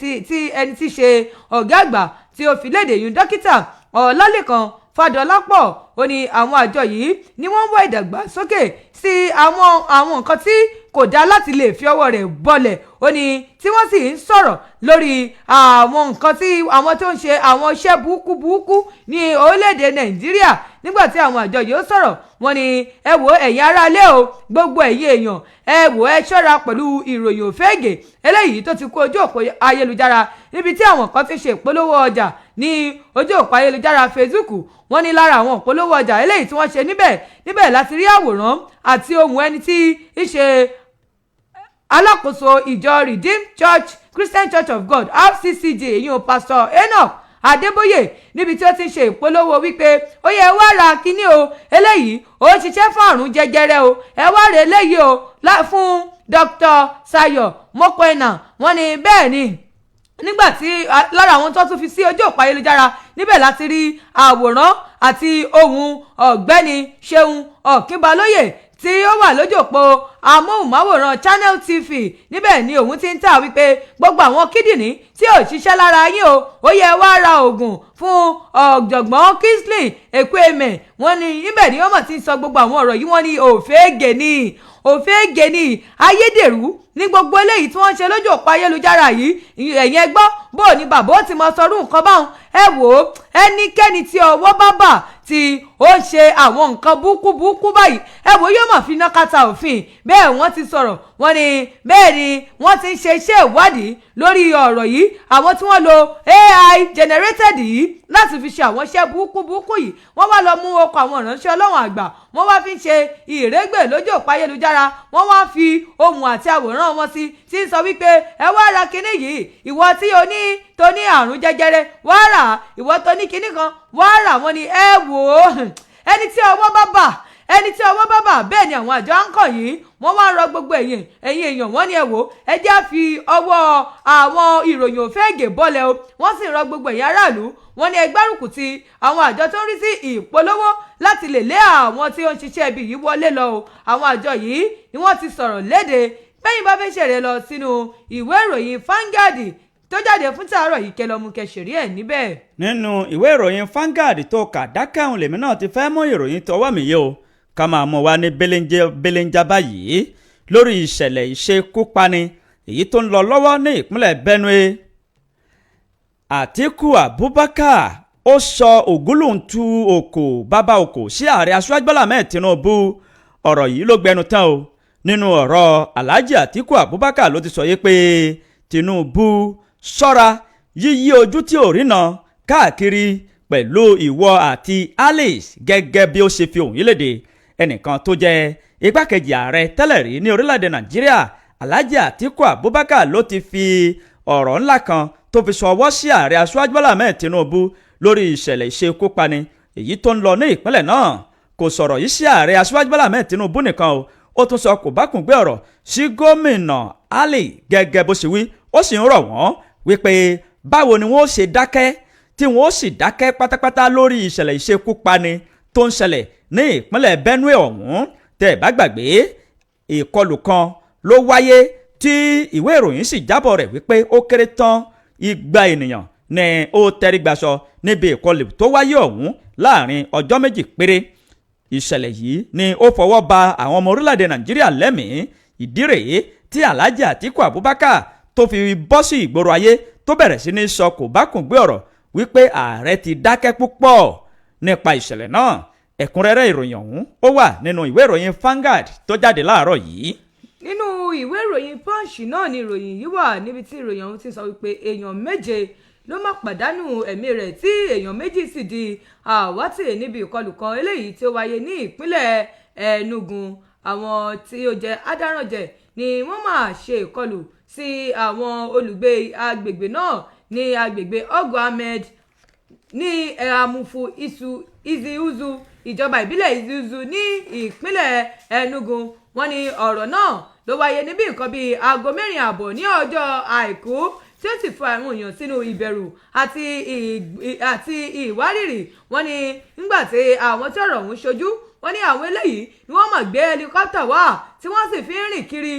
tí ṣe ọ̀gá àgbà tí ó fi léde yìí dókítà Ọlálékan Fádọlápọ̀ ó ní àwọn àjọ yìí ni wọ́n ń wá ìdàgbàsókè sí àwọn nǹkan tí kò dá láti lè fi ọwọ́ rẹ̀ bọlẹ̀ ó ní tí wọ́n sì ń sọ̀rọ̀ lórí àwọn nǹkan tí àwọn tó ń ṣe àwọn iṣẹ́ burúkú ní orílẹ̀-èdè Nàìjíríà nígbà tí àwọn àjọ yìí ó sọ̀rọ̀ wọ́n ní ẹ wò ẹ̀yin aráalé o gbogbo ẹ̀yin èèyàn ẹ wò ẹ ṣọ́ra pẹ̀lú ìròyìn òféègè eléyìí tó ti kó ojú òpó ayélujára níbi tí àwọn kan ti ṣe ìpolówó ọjà ní ojú òpó ayélujára Facebook wọ́n ní lára àwọn ìpolówó ọjà eléyìí tí wọ́n ṣe níbẹ̀ láti rí àwòrán àti ohùn ẹni tí í ṣe alákòóso ìjọ Redeemed Christian Church of God RCCG ìyún Pastor Enoch Adébóyè níbi tí ó ti ń ṣe ìpolówó wípé ó yẹ ẹ wá ra kínní o eléyìí ó ṣiṣẹ́ fún àrùn jẹjẹrẹ o ẹ wá rè eléyìí o fún Dr. Sayo Mokoena wọ́n ní bẹ́ẹ̀ ni nígbà tí lára àwọn tó tún fi sí ojú òpó ayélujára níbẹ̀ láti rí àwòrán àti ohùn ọ̀gbẹ́ni Ṣeun Ọ̀kínbalóyè tí ó wà lójú òpó amóhùnmáwòrán Channel TV níbẹ̀ ni òun ti ń tà wípé gbogbo àwọn kídìní tí ò ṣiṣẹ́ lára yín ó yẹ wá ra oògùn fún ọ̀jọ̀gbọ́n Kingsley Ekweme wọ́n ní níbẹ̀ ni wọ́n mọ̀ ti ń sọ gbogbo àwọn ọ̀rọ̀ yìí wọ́n ní òféègè ni ayédèrú ní gbogbo eléyìí tí wọ́n ṣe lójú òpó ayélujára yìí ẹ̀yin ẹ gbọ́ bó ní bàbá ó ti mọ sọrú nǹkan báwọn ẹ wò ó ẹnikẹ́ni tí ọwọ́ bá bà tí ó ń ṣe àwọn nǹkan burúkú báyìí ẹ wò yóò mọ̀ fi iná kàtà òfin bẹ́ẹ̀ wọ́n ti sọ̀rọ̀ wọ́n ní bẹ́ẹ̀ ni wọ́n ti ń ṣe iṣẹ́ ìwádìí lórí ọ̀rọ̀ yìí àwọn tí wọ́n lo AI generated yìí láti fi ṣe àwọn iṣẹ́ burúkú yìí wọ́n wá lọ mú ọkọ̀ àwọn ìránṣẹ́ Ọlọ́run àgbà wọ́n wá fi ń ṣe ìrégbè lójú òpó ayélujára wọ́n wá fi ohùn àti àwòrán wọn sí tí ń sọ wípé ẹ wá ra kinní yìí ìwọ tí tó ní àrùn jẹjẹrẹ wá rà ìwọ tó ní kinní kan wá rà wọ́n ní ẹ wò ó ẹni tí ọwọ́ bá bà bẹ́ẹ̀ ni àwọn àjọ ACON yìí wọ́n wá rọ gbogbo ẹ̀yin èèyàn wọ́n ní ẹ wò ẹ jẹ́ fi ọwọ́ àwọn ìròyìn òféègè bọ́lẹ̀ o wọ́n sì rọ gbogbo ẹ̀yin aráàlú wọ́n ní ẹgbárùkù ti àwọn àjọ tó ń rí sí ìpolówó láti lè lé àwọn tí ó ń ṣiṣẹ́ ibi yìí wọlé lọ o àwọn àjọ yìí ni wọ́n ti sọ̀rọ̀ léde bẹ́yìn bá fẹ́ ṣèrè lọ sínú ìwé ìròyìn Vanguard tó jáde fún tàárọ̀ yìí kẹlọ́mù kẹsìrì ẹ̀ níbẹ̀. nínú ìwé ìròyìn Vanguard tó kà dákẹ́hùn lèmi náà ti fẹ́ mú ìròyìn tọwọ́ mi yìí o ká máa mú wa ní belenja báyìí lórí ìṣẹ̀lẹ̀ ìṣekúpani èyí tó ń lọ lọ́wọ́ ní ìpínlẹ̀ Benue. Àtíkù Abubakar ó sọ ògúlùntù òkò bàbá òkò sí ààrẹ Aṣíwájú Bọ́lá Ahmed Tinubu ọ̀rọ̀ yìí ló gbẹnu tán o nínú ọ̀rọ̀ Alhaji Àtíkù Abubakar ló ti sọ yé pé Tinubu ṣọ́ra yíyí ojú tí ò rína káàkiri pẹ̀lú ìwọ àti Alice gẹ́gẹ́ bí ó ṣe fi òun yíléde ẹnìkan tó jẹ́ igbákejì ààrẹ tẹ́lẹ̀ rí ní orílẹ̀-èdè Nàìjíríà Alhaji Àtíkù Abubakar ló ti fi ọ̀rọ̀ ńlá kan tó fi ṣọwọ́ sí ààrẹ Aṣíwájú Bọ́lá Ahmed Tinubu lórí ìṣẹ̀lẹ̀ ìṣekúpani èyí tó ń lọ ní ìpínlẹ̀ náà kò sọ̀rọ̀ yìí sí ààrẹ aṣíwájú Bọ́lá Ahmed Tinubu nìkan o ó tún sọ kò bá kùn gbé ọ̀rọ̀ sí gómìnà Ali gẹ́gẹ́ bó ṣe wí ó sì ń rọ̀ wọ́n wípé báwo ni wọ́n ó ṣe dákẹ́ tí wọ́n ó sì dákẹ́ pátápátá lórí ìṣẹ̀lẹ̀ ìṣekúpani tó ń ṣẹlẹ̀ ní ìpínlẹ̀ Benue ọ̀hún tẹ́ ẹ bá gbàgbé ìkọlù kan ló wáyé tí ìwé ìròyìn sì jábọ̀ rẹ̀ wípé ó kéré tán 200 ènìyàn ni ó tẹrígbaṣọ níbi ìkọlù tó wáyé ọ̀hún láàrin ọjọ́ méjì péré. Ìṣẹ̀lẹ̀ yìí ni ó fọwọ́ ba àwọn ọmọ orílẹ̀-èdè Nàìjíríà lẹ́mìí. Ìdí rèé tí Alhaji Atiku Abubakar tó fi bọ́ sí ìgboro ayé tó bẹ̀rẹ̀ sí ní sọ kò bá kùn gbé ọ̀rọ̀ wípé ààrẹ ti dákẹ́ púpọ̀ nípa ìṣẹ̀lẹ̀ náà. Ẹ̀kúnrẹ́rẹ́ ìròyìn ọ̀hún ó wà nínú ìwé ìròyìn Vanguard tó jáde láàárọ̀ yìí. Nínú ìwé ìròyìn Punch náà ni ìròyìn yìí wà níbi tí ìròyìn ọ̀hún ti sọ wípé èèyàn 7 ló máa pàdánù ẹ̀mí rẹ̀ tí èèyàn 2 sì di àwátì níbi ìkọlù kan eléyìí tí ó wáyé ní ìpínlẹ̀ Enugu. Àwọn tí ó jẹ́ adáranjẹ̀ ni wọ́n máa ṣe ìkọlù sí àwọn olùgbé agbègbè náà ní agbègbè Ogo Ahmed ní Amufu Iziuzu ìjọba ìbílẹ̀ Iziuzu ní ìpínlẹ̀ Enugu. Wọ́n ní ọ̀rọ̀ náà ló wáyé níbi nǹkan bíi aago 4 àbọ̀ ní ọjọ́ Àìkú tí ó sì fún àwọn èèyàn sínú ìbẹ̀rù àti ìwárìrì. Wọ́n ní nígbà tí àwọn tí ọ̀rọ̀ ọ̀hún ṣojú wọ́n ní àwọn eléyìí ni wọ́n máa gbé helicopter wá tí wọ́n sì fi ń rìn kiri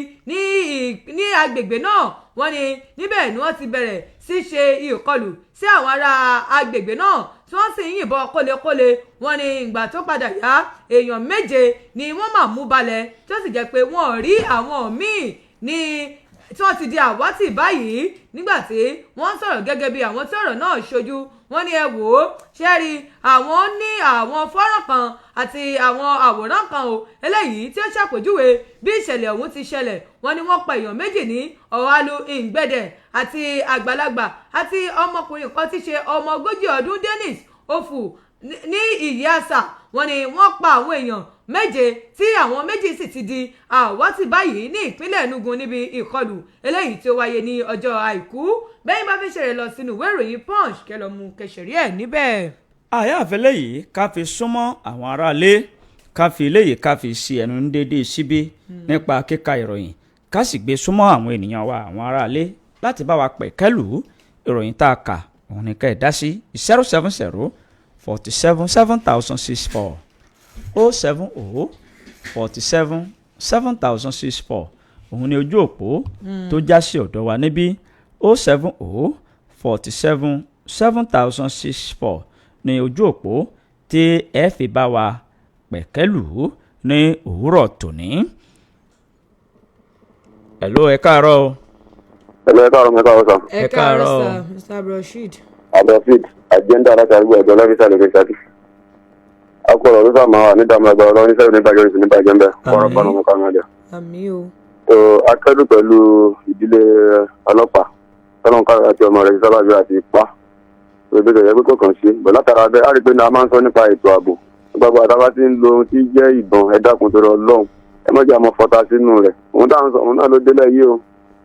ní agbègbè náà. Wọ́n ní níbẹ̀ ni wọ́n ti bẹ̀rẹ̀ sí ṣe ìkọlù sí àwọn ará agbègbè náà tí wọ́n sì ń yìnbọn kólekóle. Wọ́n ní ìgbà tó padà yá èèyàn 7 ni wọ́n máa mú balẹ̀ tí ó sì jẹ́ pé wọ́n ò rí àwọn míì ní tí wọ́n ti di àwátì báyìí nígbà tí wọ́n sọ̀rọ̀ gẹ́gẹ́ bí àwọn tí ọ̀rọ̀ náà ṣojú. Wọ́n ní ẹ wò ó ṣẹ́rí àwọn ní àwọn fọ́nrán kan àti àwọn àwòrán kan o eléyìí tí ó ṣàpèjúwe bí ìṣẹ̀lẹ̀ ọ̀hún ti ṣẹlẹ̀. Wọ́n ní wọ́n pa èèyàn 2 ní Ọ̀hálù Ìgbẹ́dẹ̀ àti àgbàlagbà àti ọmọkùnrin kan tí ṣe ọmọ 40 ọdún Dennis Ofu ní Ìyáàsà. Wọ́n ní wọ́n pa àwọn èèyàn 7 tí àwọn 2 sì ti di àwátì báyìí ní ìpínlẹ̀ Enugu níbi ìkọlù eléyìí tí ó wáyé ní ọjọ́ Àìkú. Bẹ́ẹ̀ bá fi ṣẹ̀rẹ̀ lọ sínú ìwé ìròyìn Punch kẹlọ mú kẹsẹ̀rí ẹ̀ níbẹ̀. Àyàfẹ́ léyìí ká fi súnmọ́ àwọn aráalé ká fi léyìí ká fi ṣe ẹnu ń dédé síbí nípa kíka ìròyìn ká sì gbé súnmọ́ àwọn ènìyàn wa àwọn aráalé láti bá wa pẹ̀kẹ́lù ìròyìn tá a kà òun ni ká ẹ̀ dá sí 070 47 7064 070 47 7064 òun ni ojú òpó tó já sí ọ̀dọ̀ wa níbí 070 47 7064 ní ojú òpó tí ẹ fi bá wa pẹ̀kẹ́lù ní òwúrọ̀ tòní. Hello, ẹ káàárọ̀ o. Hello, ẹ káàárọ̀ sà. Ẹ káàárọ̀ sà Mr. Abdulrasheed. Abdulrasheed agenda láti àgbẹ̀ ọ̀dọ́ lọ́fíìsì àlejò ìṣáájú. akọ̀rọ̀ ló sà máa wà nídàámú ẹgbẹ́ ọlọ́run ní sẹ́yìn níbàjẹ́ oríṣi níbàjẹ́ ń bẹ̀ ọ̀rọ̀ kan ọmọ kan náà. Àmín o. So akẹ́dùn pẹ̀lú ìdílé ọlọ́pàá tọ́lọ́n kára àti ọmọ rẹ̀ sábàbí àti ipá bèbè rẹ̀ pé kò kàn ṣe bẹ̀ látara bẹ́ẹ̀ á rí pé a máa ń sọ nípa ètò ààbò gbogbo àtàbá tí ń lo ohun tí jẹ́ ìbọn ẹ dákun tó rọ lọ́hùn ẹ mọ̀jà mọ̀ fọta sínú rẹ̀ òun dáhùn sọ òun náà ló délẹ̀ yìí o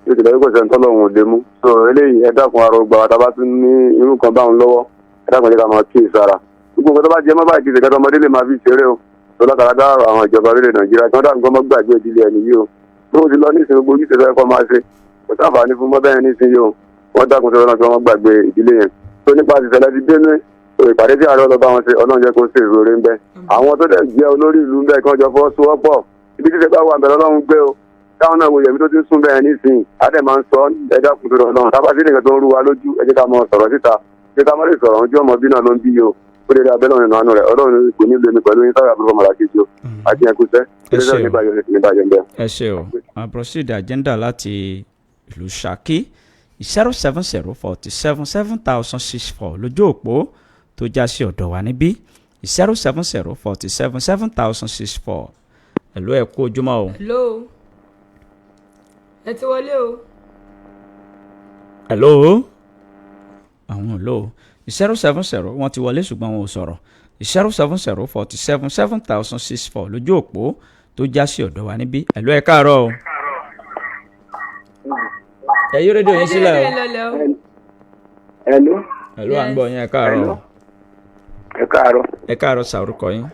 yóò tẹ̀lé kò sẹ́ni tọ́lọ́hùn òde mú so eléyìí ẹ dákun arọ gbà àtàbá tí ní irú kan báwọn lọ́wọ́ ẹ dákun jẹ́ ká máa kí ìsara gbogbo nǹkan tó bá jẹ mọ́ báyìí kì í ṣe kẹ́tọ́ ọmọdé lè máa fi ṣeré o tó látara dáhùn àwọn ìjọba orílẹ̀ Nàìjíríà tí wọ́n dáhùn gbọ́mọ́ gbàgbé ìdílé ẹni yìí o tó ti lọ nísìnyí gbogbo ojúṣe fẹ́ kọ́ máa ṣe kò sáǹfààní fún mọ́ bẹ́ẹ̀ nísìnyí o wọ́n dákun tó lọ́nà tí wọ́n gbàgbé ìdílé yẹn tó nípa ìṣẹ̀lẹ̀ ti dénú ìpàdé tí ààrẹ ọlọ́ba wọn ṣe Ọlọ́run jẹ́ kó ṣe ìrore ń bẹ àwọn tó dẹ̀ jẹ́ olórí ìlú ń bẹ kí wọ́n jọ fọwọ́sowọ́pọ̀ ibi tí ṣe bá wà bẹ̀rẹ̀ Ọlọ́run gbé o táwọn náà wo yẹ̀mí tó ti ń sún bẹ́ẹ̀ nísìnyí adé máa ń sọ ẹja kùtù Ọlọ́run tábà sí nìkan tó ń rú wa lójú ẹ jẹ́ ká mọ sọ̀rọ̀ síta ṣé ká má lè sọ̀rọ̀ ojú ọmọ bí náà ló ń bí o ó lè rí abẹ́lẹ́ ọ̀nà àánú rẹ̀ Ọlọ́run kò ní lèmi pẹ̀lú yín sára àbúrò mọ̀lá kejì o àti ẹkúṣẹ́ ẹ ṣé o proceed agenda láti ìlú Ṣakí 070 47 7064 lójú òpó tó já sí ọ̀dọ̀ wa níbí 070 47 7064 ẹ̀lú ẹ̀ kú ojúmọ́ o. hello ẹ ti wọlé o. hello àwọn hello 070 wọ́n ti wọlé ṣùgbọ́n wọn ò sọ̀rọ̀ 070 47 7064 lójú òpó tó já sí ọ̀dọ̀ wa níbí ẹ̀lú ẹ̀ káàárọ̀ o. ẹ yí rédíò yín sílẹ̀ o. Hello. Hello à ń gbọ́ yín ẹ káàárọ̀. Ẹ káàárọ̀. Ẹ káàárọ̀ sà orúkọ yín.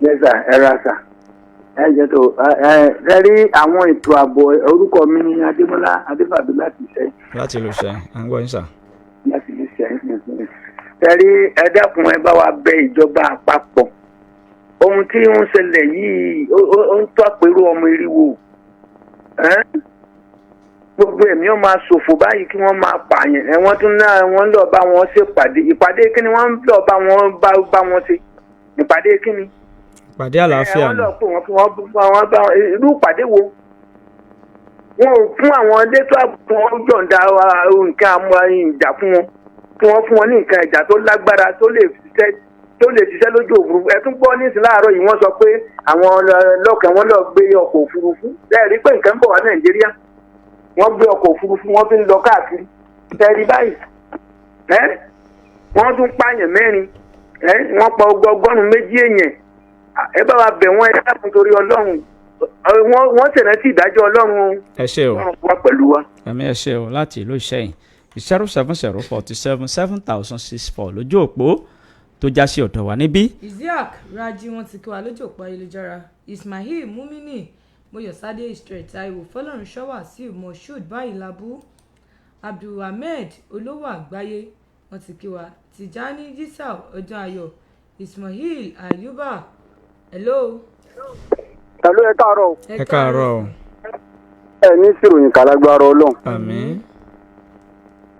yẹ́sà ẹ̀rọ àṣà ẹ̀jẹ̀ tó ẹ rí àwọn ètò ààbò orúkọ mi ní Adémọ́lá Adéfàbí láti Ìṣẹ́yìn. láti ìlú Ìṣẹ́yìn à ń gbọ́ yín sà. láti lè Ìṣẹ́yìn. ẹ rí ẹ dákun ẹ bá wa bẹ ìjọba àpapọ̀ ohun tí ń ṣẹlẹ̀ yìí ó ń tó àpérò ọmọ eriwo gbogbo ẹ̀mí ó máa ṣòfò báyìí kí wọ́n máa pààyàn wọ́n tún náà wọ́n lọ bá wọn ṣèpàdé ìpàdé kí ni wọ́n lọ bá wọn ṣe ìpàdé kí ni. ìpàdé àlàáfíà wọ́n lọ pé wọ́n fún wọn bá irú ìpàdé wo wọn ò fún àwọn elétò ààbò wọn yọ̀ǹda nǹkan ìjà fún wọn kí wọ́n fún wọn ní nǹkan ìjà tó lágbára tó lè ṣiṣẹ́ lójú òfurufú ẹ tún gbọ́ nísìnyí láàárọ̀ yìí wọ́n sọ pé àwọn lọ́kàn wọn lọ gbé ọkọ̀ òfurufú ẹ rí pé nǹkan ń bọ̀ wá Nàìjíríà wọ́n gbé ọkọ̀ òfurufú wọ́n fi ń lọ káàkiri tẹ́rí báyìí wọ́n tún pààyàn mẹ́rin wọ́n pa ọgọ́rùn-ún méjì èèyàn ẹ bá wa bẹ̀ wọ́n ẹ dákun torí Ọlọ́run wọ́n ṣèrántí ìdájọ́ Ọlọ́run ẹ ṣé o wá pẹ̀lú wa. àmì ẹ ṣé o láti ìlú Ìṣẹ́yìn 070477064 lójú òpó tó já sí ọ̀dọ̀ wa níbí. Isiaq Raji wọn ti kí wa lójú òpó ayélujára Ismail Mumini Moyosade Street Taiwo Fọlọ́runṣọ́ Wàsíù Moshood Báyìlábù Abdulhamid Olówó Àgbáyé wọn ti kí wa Tijani Gisal Ọdún Ayọ̀ Ismail Ayuba hello. Hello, ẹ káàárọ̀. ẹ káàárọ̀. ẹ ní sìròyìn kàlágbára Ọlọ́run. àmín.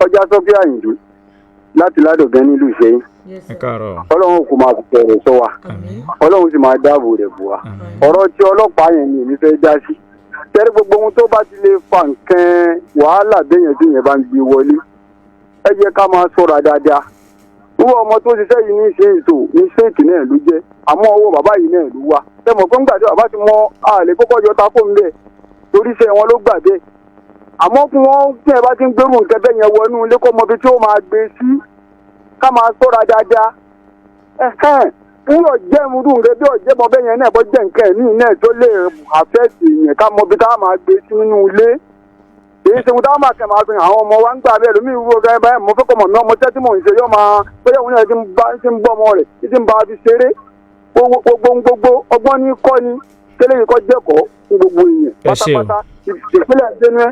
ọjà sọ́fí àyìndú láti ládọ̀gán nílùú Ìṣẹ́yìn. ẹ káàárọ̀. Ọlọ́run kò máa fìfẹ́ rẹ̀ sọ wa. àmín. Ọlọ́run sì máa dáàbò rẹ̀ bò wá. ọ̀rọ̀ tí ọlọ́pàá yẹn ni èmi fẹ́ dá sí. tẹ́rí gbogbo ohun tó bá ti lè fa nǹkan wàhálà béèyàn tí yẹn bá ń gbé wọlé. ẹ jẹ́ ká máa ṣọ́ra dáadáa. irú ọmọ tó ṣiṣẹ́ yìí ní ṣe ètò ní ṣéèkì náà ló jẹ́ àmọ́ ọwọ́ bàbá yìí náà ló wà. ẹ mọ̀ pé ńgbà tí bàbá ti mọ àlè kókó yọ ta fóun bẹ́ẹ̀ torí iṣẹ́ wọn ló gbà bẹ́ẹ̀. àmọ́ fún wọn tí ẹ bá ti ń gbèrú nǹkan bẹ́ẹ̀ yẹn wọnú ilé kó mọ ibi tí ó máa gbé sí ká máa ṣọ́ra dáadáa. wúrọ̀ jẹ́ irú nǹkan bí ọ̀jẹ́ mọ bẹ́ẹ̀ yẹn náà bọ́ jẹ́ nǹkan ẹ̀mí náà tó lè àfẹ́sì yẹn ká mọ ibi tá a máa gbé sí nínú ilé. èyí ṣe mo táwọn máa kẹ́ máa fi àwọn ọmọ wa ń gbà bẹ́ẹ̀ lómi ìwúwo gan báyìí mo fẹ́ kọ́ mọ̀ mi ọmọ tẹ́tí mò ń ṣe yọ́ máa bóyá òun náà ti ń bọ́ ọmọ rẹ̀ ti ń bá a fi ṣeré gbogbo ọgbọ́n ní kọ́ ni tẹ́lẹ̀ yìí kọ́ jẹ́kọ̀ọ́ fún gbogbo èèyàn pátápátá ìpínlẹ̀ Benue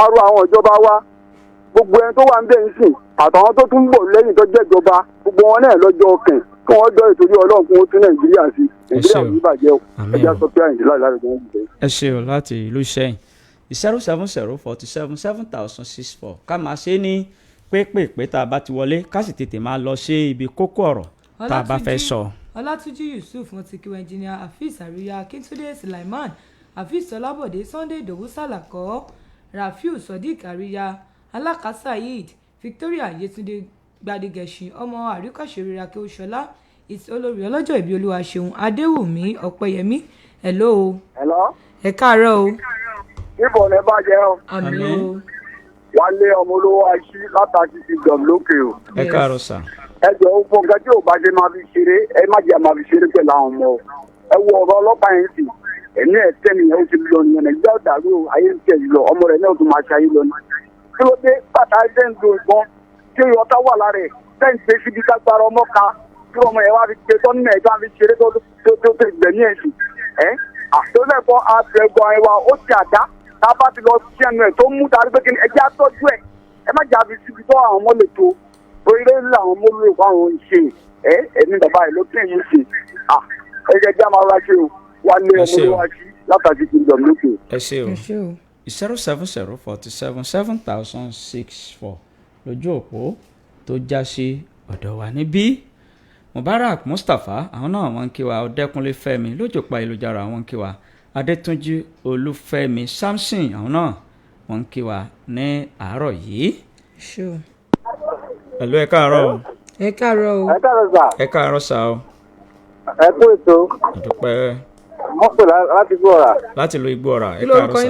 arọ àwọn ìjọba wa gbogbo ẹni tó wà ń bẹ̀ ń sìn àtàwọn tó tún bọ̀ lẹ́yìn tó jẹ́ ìjọba gbogbo wọn náà lọ́jọ́ ọkàn kí wọ́n jọ ìtòrí Ọlọ́run kí wọ́n tún Nàìjíríà sí Nàìjíríà ò ní bàjẹ́ o ẹja sọ pé àyìnlá ìlànà tó ń bẹ̀. ẹ ṣé o láti ìlú Ìṣẹ́yìn 070477064 ká máa ṣe ní pépèpé tá a bá ti wọlé ká sì tètè máa lọ sí ibi kókó ọ̀rọ̀ tá a bá fẹ́ sọ. Ọlátúnjí Yusuf wọn ti kí wọn ẹnjìnìà Hafiz Àríyá Akíntúndé Sulaiman Hafiz Ọlábọ̀dé Sunday Ìdòwú Sàlàkọ́ Rafiu Sodiq Àríyá Alákà Saheed Victoria Yétúndé Gbadegẹ̀sìn ọmọ àríkọ̀ṣeré Akéwòṣọlá olórí ọlọ́jọ́ ìbí Olúwaṣeun Adéwùmí Ọ̀pẹ́yẹmí hello. ẹ káàárọ̀ o. níbo lẹ bá jẹ ọ. àmín o. Wálé ọmọ olówó aṣí látàkì ti dọ̀m lókè o. ẹ káàárọ̀ sà. ẹ jọ ó fún nǹkan tí ò bá ṣe máa fi ṣeré ẹ má jẹ́ máa fi ṣeré pẹ̀lú àwọn ọmọ o. ẹ wo ọ̀rọ̀ ọlọ́pàá yẹn sì ẹ̀mí ẹ̀ tẹ́niyàn ó ti lọ nìyẹn nàìjíríà dàrú ayé ń tẹ̀ lọ ọmọ rẹ̀ náà tún máa ṣe ayé lọ ní. kí ló dé bàtà ẹsẹ̀ ń lo ìbọn tí ọ̀tá wà lára ẹ̀ tẹ́ǹtì síbi kágbára ọmọ ká kí ọmọ yẹn wá fi gbé tọ́ nínú ẹ̀jọ́ àfi ṣeré tó gbẹ̀mí ẹ̀ sí. àtọ́lẹ́kọ̀ọ́ àtẹ̀gbọ́ ẹ̀ wa ó ti àdá tá a bá ti lọ sí ẹnu ẹ̀ tó mú darí pé kí ni ẹjẹ́ àtọ́jú ẹ̀ ẹ má jà fi síbi tó àwọn ọmọ lè tó orílẹ̀ èdè àwọn ọmọ lè fún àwọn ìṣe ẹ̀mí bàbá ẹ̀ ló kí ẹ̀yìn ṣe ẹ jẹ́ jẹ́ máa ráṣẹ́ o wá lé ọmọ ló wá sí látàkì kingdom lókè. ẹ ṣé o 070477064 lójú òpó tó já sí ọ̀dọ̀ wa níbí Mubarak Mustapha àwọn náà wọ́n ń kí wa Ọdẹ́kúnlé Fẹ́mi lójú pa ìlújára wọ́n ń kí wa Adétúnjí Olúfẹ́mi Samson àwọn náà wọ́n ń kí wa ní àárọ̀ yìí. Hello, ẹ káàárọ̀ o. ẹ káàárọ̀ o. ẹ káàárọ̀ sà. ẹ káàárọ̀ sà o. ẹ kú ètò. àdúpẹ́. wọ́n pè láti Igbóọrà. láti lo Igbóọrà ẹ káàárọ̀ sà.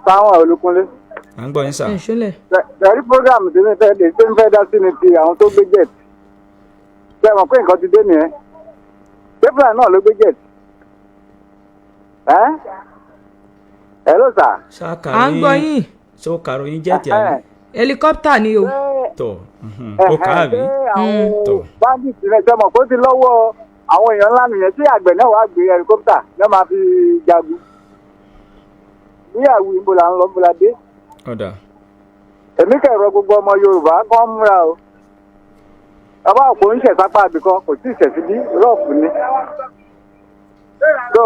Sáwọn Olúkúnlé. à ń gbọ́ yín sà. ẹ̀rí program tí mi fẹ́ dá sí ni ti àwọn tó gbé jet. ṣé ẹ mọ̀ pé nǹkan ti dé nìyẹn. pépìlà náà ló gbé jet. Hello sà. à ń gbọ́ yín. so kàròyìn jẹ́ẹ̀tì àná. helicopter ni o. tó ó káàbí àwọn bandits rẹ̀ jẹ́ mọ̀ kó ti lọ́wọ́ àwọn èèyàn ńlá nìyẹn tí àgbẹ̀ náà wàá gbé helicopter náà máa fi jagun níyàwó ìbò là ń lọ bọ́lá dé. ọ̀dà. èmi kẹ̀rọ gbogbo ọmọ Yorùbá kàn múra o bàbá òpó ń ṣẹ̀sápá àbíkan kò tí ì ṣẹ̀sí bí rọ́ọ̀fù ni. tó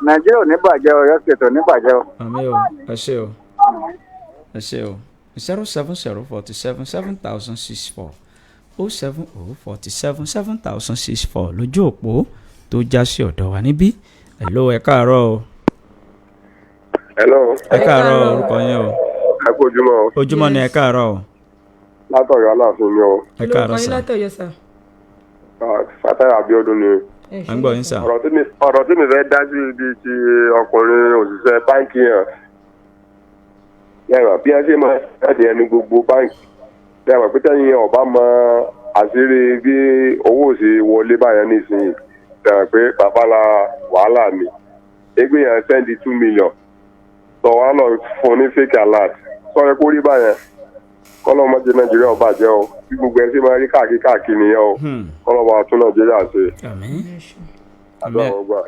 Nàìjíríà ò ní bàjẹ́ o Ọ̀yọ́ State ò ní bàjẹ́ o. àmì o ẹ ṣé o ẹ ṣé o 070477064 070477064 lójú òpó tó já sí ọ̀dọ̀ wa níbí. hello ẹ káàárọ̀ o. hello. ẹ káàárọ̀ orúkọ yín o. ẹ kú ojúmọ́ o. ojúmọ́ ni ẹ káàárọ̀ o. látọ̀yọ́ aláàfin ni o. ẹ káàárọ̀ sà. látọ̀yọ́ sà. Fatai Abiodun ni. à ń gbọ́ yín sà. ọ̀rọ̀ tí mi fẹ́ dá sí ibi ti ọkùnrin òṣìṣẹ́ báńkì yẹn yàrá bí a ṣe máa jáde ẹni gbogbo báńkì yàrá pé tẹ́yìn ọba mọ àṣírí bí owó ṣe wọlé báyẹn nísìnyí yàrá pé babalá wàhálà ni ẹgbẹ́ yẹn sẹ́ndí 2 million sọ wàá lọ fún ní fake alert sọ yẹ kó rí báyẹn kọ́lọ́mọdé Nàìjíríà ọba jẹ́ o bí gbogbo ẹ ṣe máa rí káàkiri nìyẹn o kọ́lọ́mọ tún Nàìjíríà ṣe.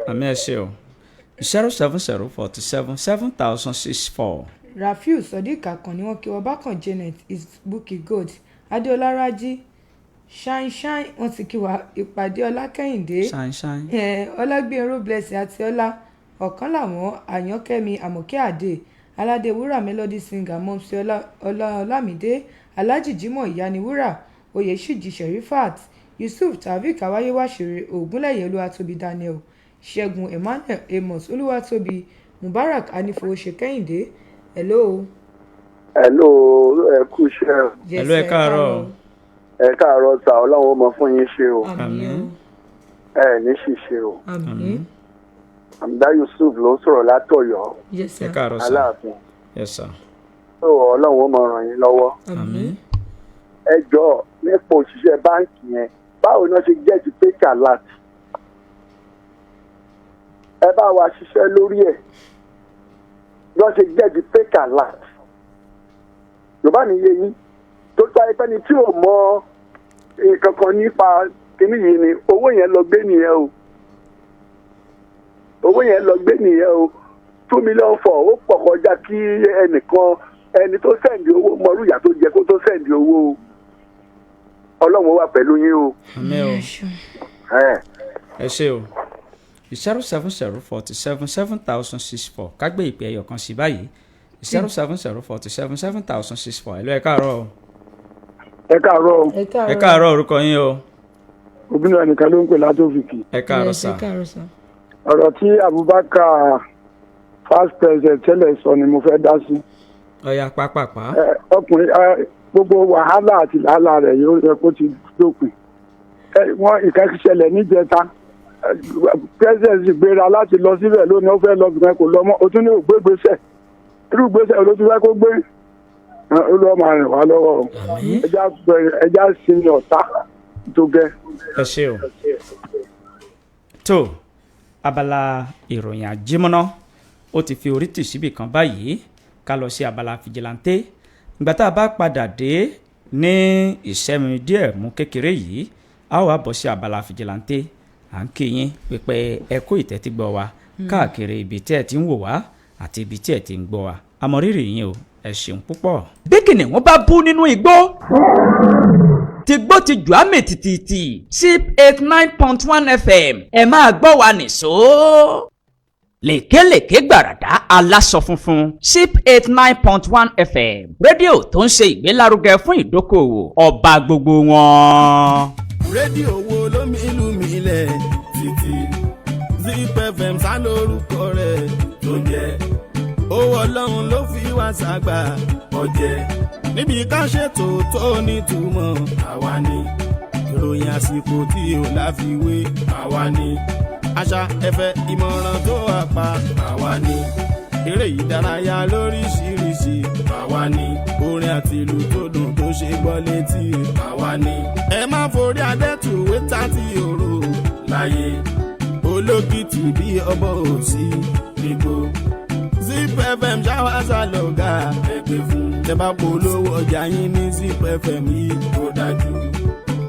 àmín ẹ ṣé o 070477064. Rafiu Sodiq kan ni wọ́n kí wọ́n bákan Janet is Bukky Gold Adéọlá Rájí shine wọ́n ti kí wa ìpàdé Ọlákẹ́yìndé Ọlágbénró Blessing àti Ọlá ọ̀kan làwọn Àyànkẹ́mi Àmọ̀kẹ́ Àdè Aládéwúrà Melody Singer Mọ́mísí Ọlámídé Alhaji Jimoh Ìyániwúrà Oyèṣíjì Sherifat Yusuf Taofeek Awáyéwàṣírè Ògúnlẹ̀yẹ Olúwatóbi Daniel Ṣẹ́gun Emmanuel Amos Olúwatóbi Mubarak Anífowóṣe Kẹ́hìndé. hello. hello ẹ kú iṣẹ́. hello ẹ káàárọ̀. ẹ káàárọ̀ sà Ọlọ́run ó mọ fún yín ṣe o. àmín. ẹ ní ṣìṣe o. àmín. Àmdá Yusuf ló ń sọ̀rọ̀ látọ̀yọ́. yes sir. ẹ káàárọ̀ sà. Aláàfin. yes sir. Ọlọ́run ó mọ ràn yín lọ́wọ́. àmín. ẹ jọ̀ọ́ nípa òṣìṣẹ́ báǹkì yẹn báwo ni wọ́n ṣe jẹ́ ti fake alert. ẹ bá wa ṣiṣẹ́ lórí ẹ̀ bí wọ́n ṣe jẹ́ di fake alert. Yorùbá ní iye yín tó tó ayé pẹ́ni tí ò mọ nǹkan kan nípa kíní yìí ni owó yẹn lọ gbé nìyẹn o. owó yẹn lọ gbé nìyẹn o 2 million for ó pọ̀ kọjá kí ẹni tó sẹ́ǹdì owó mọ̀rú ìyà tó jẹ kó tó sẹ́ǹdì owó o. Ọlọ́run wà pẹ̀lú yín o. àmín o. ẹ ṣé o 070477064 kágbé ìpè ẹyọ kan sí báyìí 070477064 ẹ lọ ẹ káàárọ̀ o. ẹ káàárọ̀. ẹ káàárọ̀ orúkọ yín o. obìnrin ẹnìkan ló ń pè látòfìkì. ẹ káàárọ̀ sà. ọ̀rọ̀ tí Abubakar first president tẹ́lẹ̀ sọ ni mo fẹ́ dá sí. ọ̀ya pápápá. ọkùnrin gbogbo wàhálà àti làálàá rẹ̀ yóò yẹ kó ti dópin. wọ́n ìkẹ́kẹ́sẹ̀lẹ̀ níjẹta president gbéra láti lọ síbẹ̀ lónìí ó fẹ́ lọ bìkan kò lọ mọ́ o tún ní ògbégbèsè irú gbèsè ló ti fẹ́ kó gbé olúwa máa rìn wá lọ́wọ́ o ẹja sinmi ọ̀tá tó gẹ́. ẹ ṣé o. tó abala ìròyìn àjímọ́ná ó ti fi orí tì síbì kan báyìí ká lọ sí abala fìjìláńtẹ́ ìgbà tá a bá padà dé ní ìṣẹ́mi díẹ̀ mú kékeré yìí a ó wá bọ̀ sí abala fìjìláńtẹ́ à ń kí yín pípẹ́ ẹ kú ìtẹ́tígbọ́ wa káàkiri ibi tí ẹ ti ń wò wá àti ibi tí ẹ ti ń gbọ́ wa àmọ̀rírì yín o ẹ ṣeun púpọ̀. bí kìnìún bá bú nínú igbó tìgbó ti jù á mì tìtìtì Sip 89.1 FM ẹ máa gbọ́ wa nìṣó. lèkélèké gbàràdá aláṣọ funfun Sip 89.1 FM rédíò tó ń ṣe ìgbélárugẹ fún ìdókòwò ọba gbogbo wọn. rédíò wo ló mi ìlú mi lẹ̀ títí Zip FM sá lórúkọ rẹ̀ tó jẹ́ owó Ọlọ́run ló fi wá ságbà ọ̀jẹ̀ níbi ká ṣètò tó nítumọ̀ àwa ni ìròyìn àsìkò tí ò láfiwé àwa ni àṣà ẹ̀fẹ̀ ìmọ̀ràn tó wà pa àwa ni eré ìdárayá lóríṣiríṣi àwa ni orin àti ìlú tó dùn tó ṣe gbọ́ létí àwa ni ẹ má forí adẹ́tùwé tàti òru láyé olókìtì bí ọbọ̀ òsì nígbò Zip Zip FM ṣáwáṣá lọ́gà ẹgbẹ́ fún. Tẹ́ bá polówó ọjà yín ní Zip FM yìí tó dájú.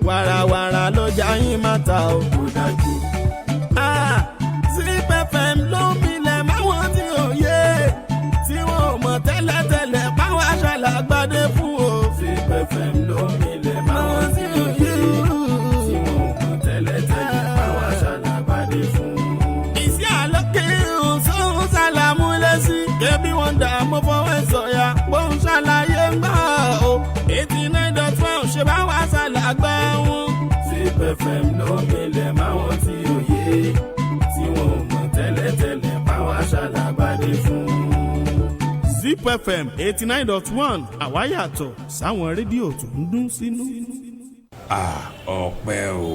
Wàràwàrà lọ́jà yín máa ta ó tó dájú. Zip FM ló ń bilẹ̀ máwọn tí ò yé. Tí wọn ò mọ̀ tẹ́lẹ̀tẹ́lẹ̀ báwa ṣàlàgbádé fún o. Zip FM ló ń bilẹ̀ máwọn tí ò yé. Tí wọn ò mọ̀ tẹ́lẹ̀tẹ́lẹ̀ báwa ṣàlàgbádé fún o. Ìsí àlọ́kè òun ṣàlàmú lẹ́sìn. Kébí wọn dà mọ́ fọwọ́ sọ̀yà. Bóun ṣàlàyé ń gbà o. 89.1 ṣe bá wà ṣàlàgbà wọn. Zip FM ló ń bilẹ̀ máwọn tí ò yé. Tí wọn ò mọ̀ tẹ́lẹ̀tẹ́lẹ̀ báwa ṣàlàgbádé fún o. Zip FM 89.1 àwa yàtọ̀ sáwọn rédíò tó ń dún sínú. Ọpẹ́ o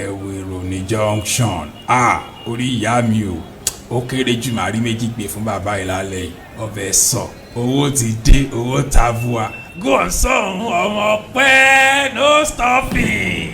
Ẹ̀wẹ̀rò ní junction. Orí ìyá mi o ó kéré jù máa rí méjì gbé fún bàbá ìlàlẹ̀ yìí ọbẹ̀ sọ owó ti dé owó tabua gòsàn ọmọ pẹ́ no stopping.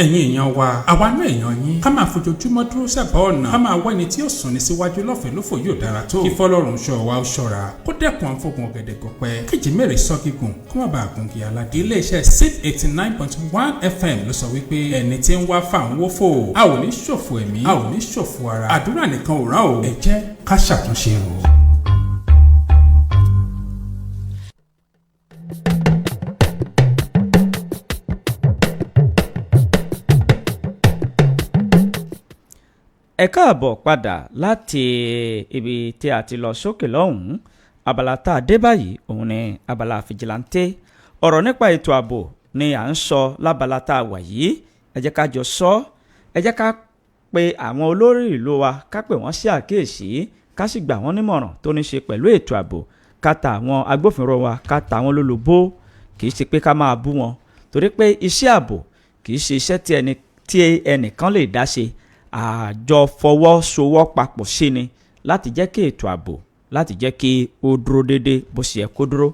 ẹ̀yin èèyàn wa àwa náà èèyàn yín ká máa fojoojúmọ́ dúró sẹ́bàá ọ̀nà ká máa wá ẹni tí yóò sùn ní síwájú lọ́fẹ̀ẹ́ lófò yóò dára tó kí fọlọ́run ṣọ́ wa ó ṣọ́ra kó dẹ́kun àǹfọ̀gùn ọ̀gẹ̀dẹ̀ gọ̀pẹ́ kéjì mẹ́rin sọ gígùn kó má bàa gùn kí aládé iléeṣẹ́ Zip 89.1 FM ló sọ wípé ẹni tí ń wá fáwọn wófò a ò ní ṣòfò ẹ̀mí a ò ní ṣòfò ara àdúrà nìkan ò rán o ẹ jẹ́ ká ṣàtúnṣe o. ẹ káàbọ̀ padà láti ibi tí a ti lọ sókè lọ́hùn-ún abala tá a dé báyìí òun ni abala fìjìláńtẹ́ ọ̀rọ̀ nípa ètò ààbò ni à ń sọ lábala tá a wà yìí ẹ jẹ́ ká jọ sọ ẹ jẹ́ ká pe àwọn olórí ìlú wa ká pè wọ́n sí àkíyèsí ká sì gbà wọ́n nímọ̀ràn tó ní ṣe pẹ̀lú ètò ààbò ká ta àwọn agbófinró wa ká ta àwọn lólobó kì í ṣe pé ká máa bú wọn torí pé iṣẹ́ ààbò kì í ṣe iṣẹ́ tí ẹnìkan lè dá ṣe àjọ fọwọ́sowọ́ papọ̀ sí ni láti jẹ́ kí ètò ààbò láti jẹ́ kí ó dúró déédé bó ṣe yẹ kó dúró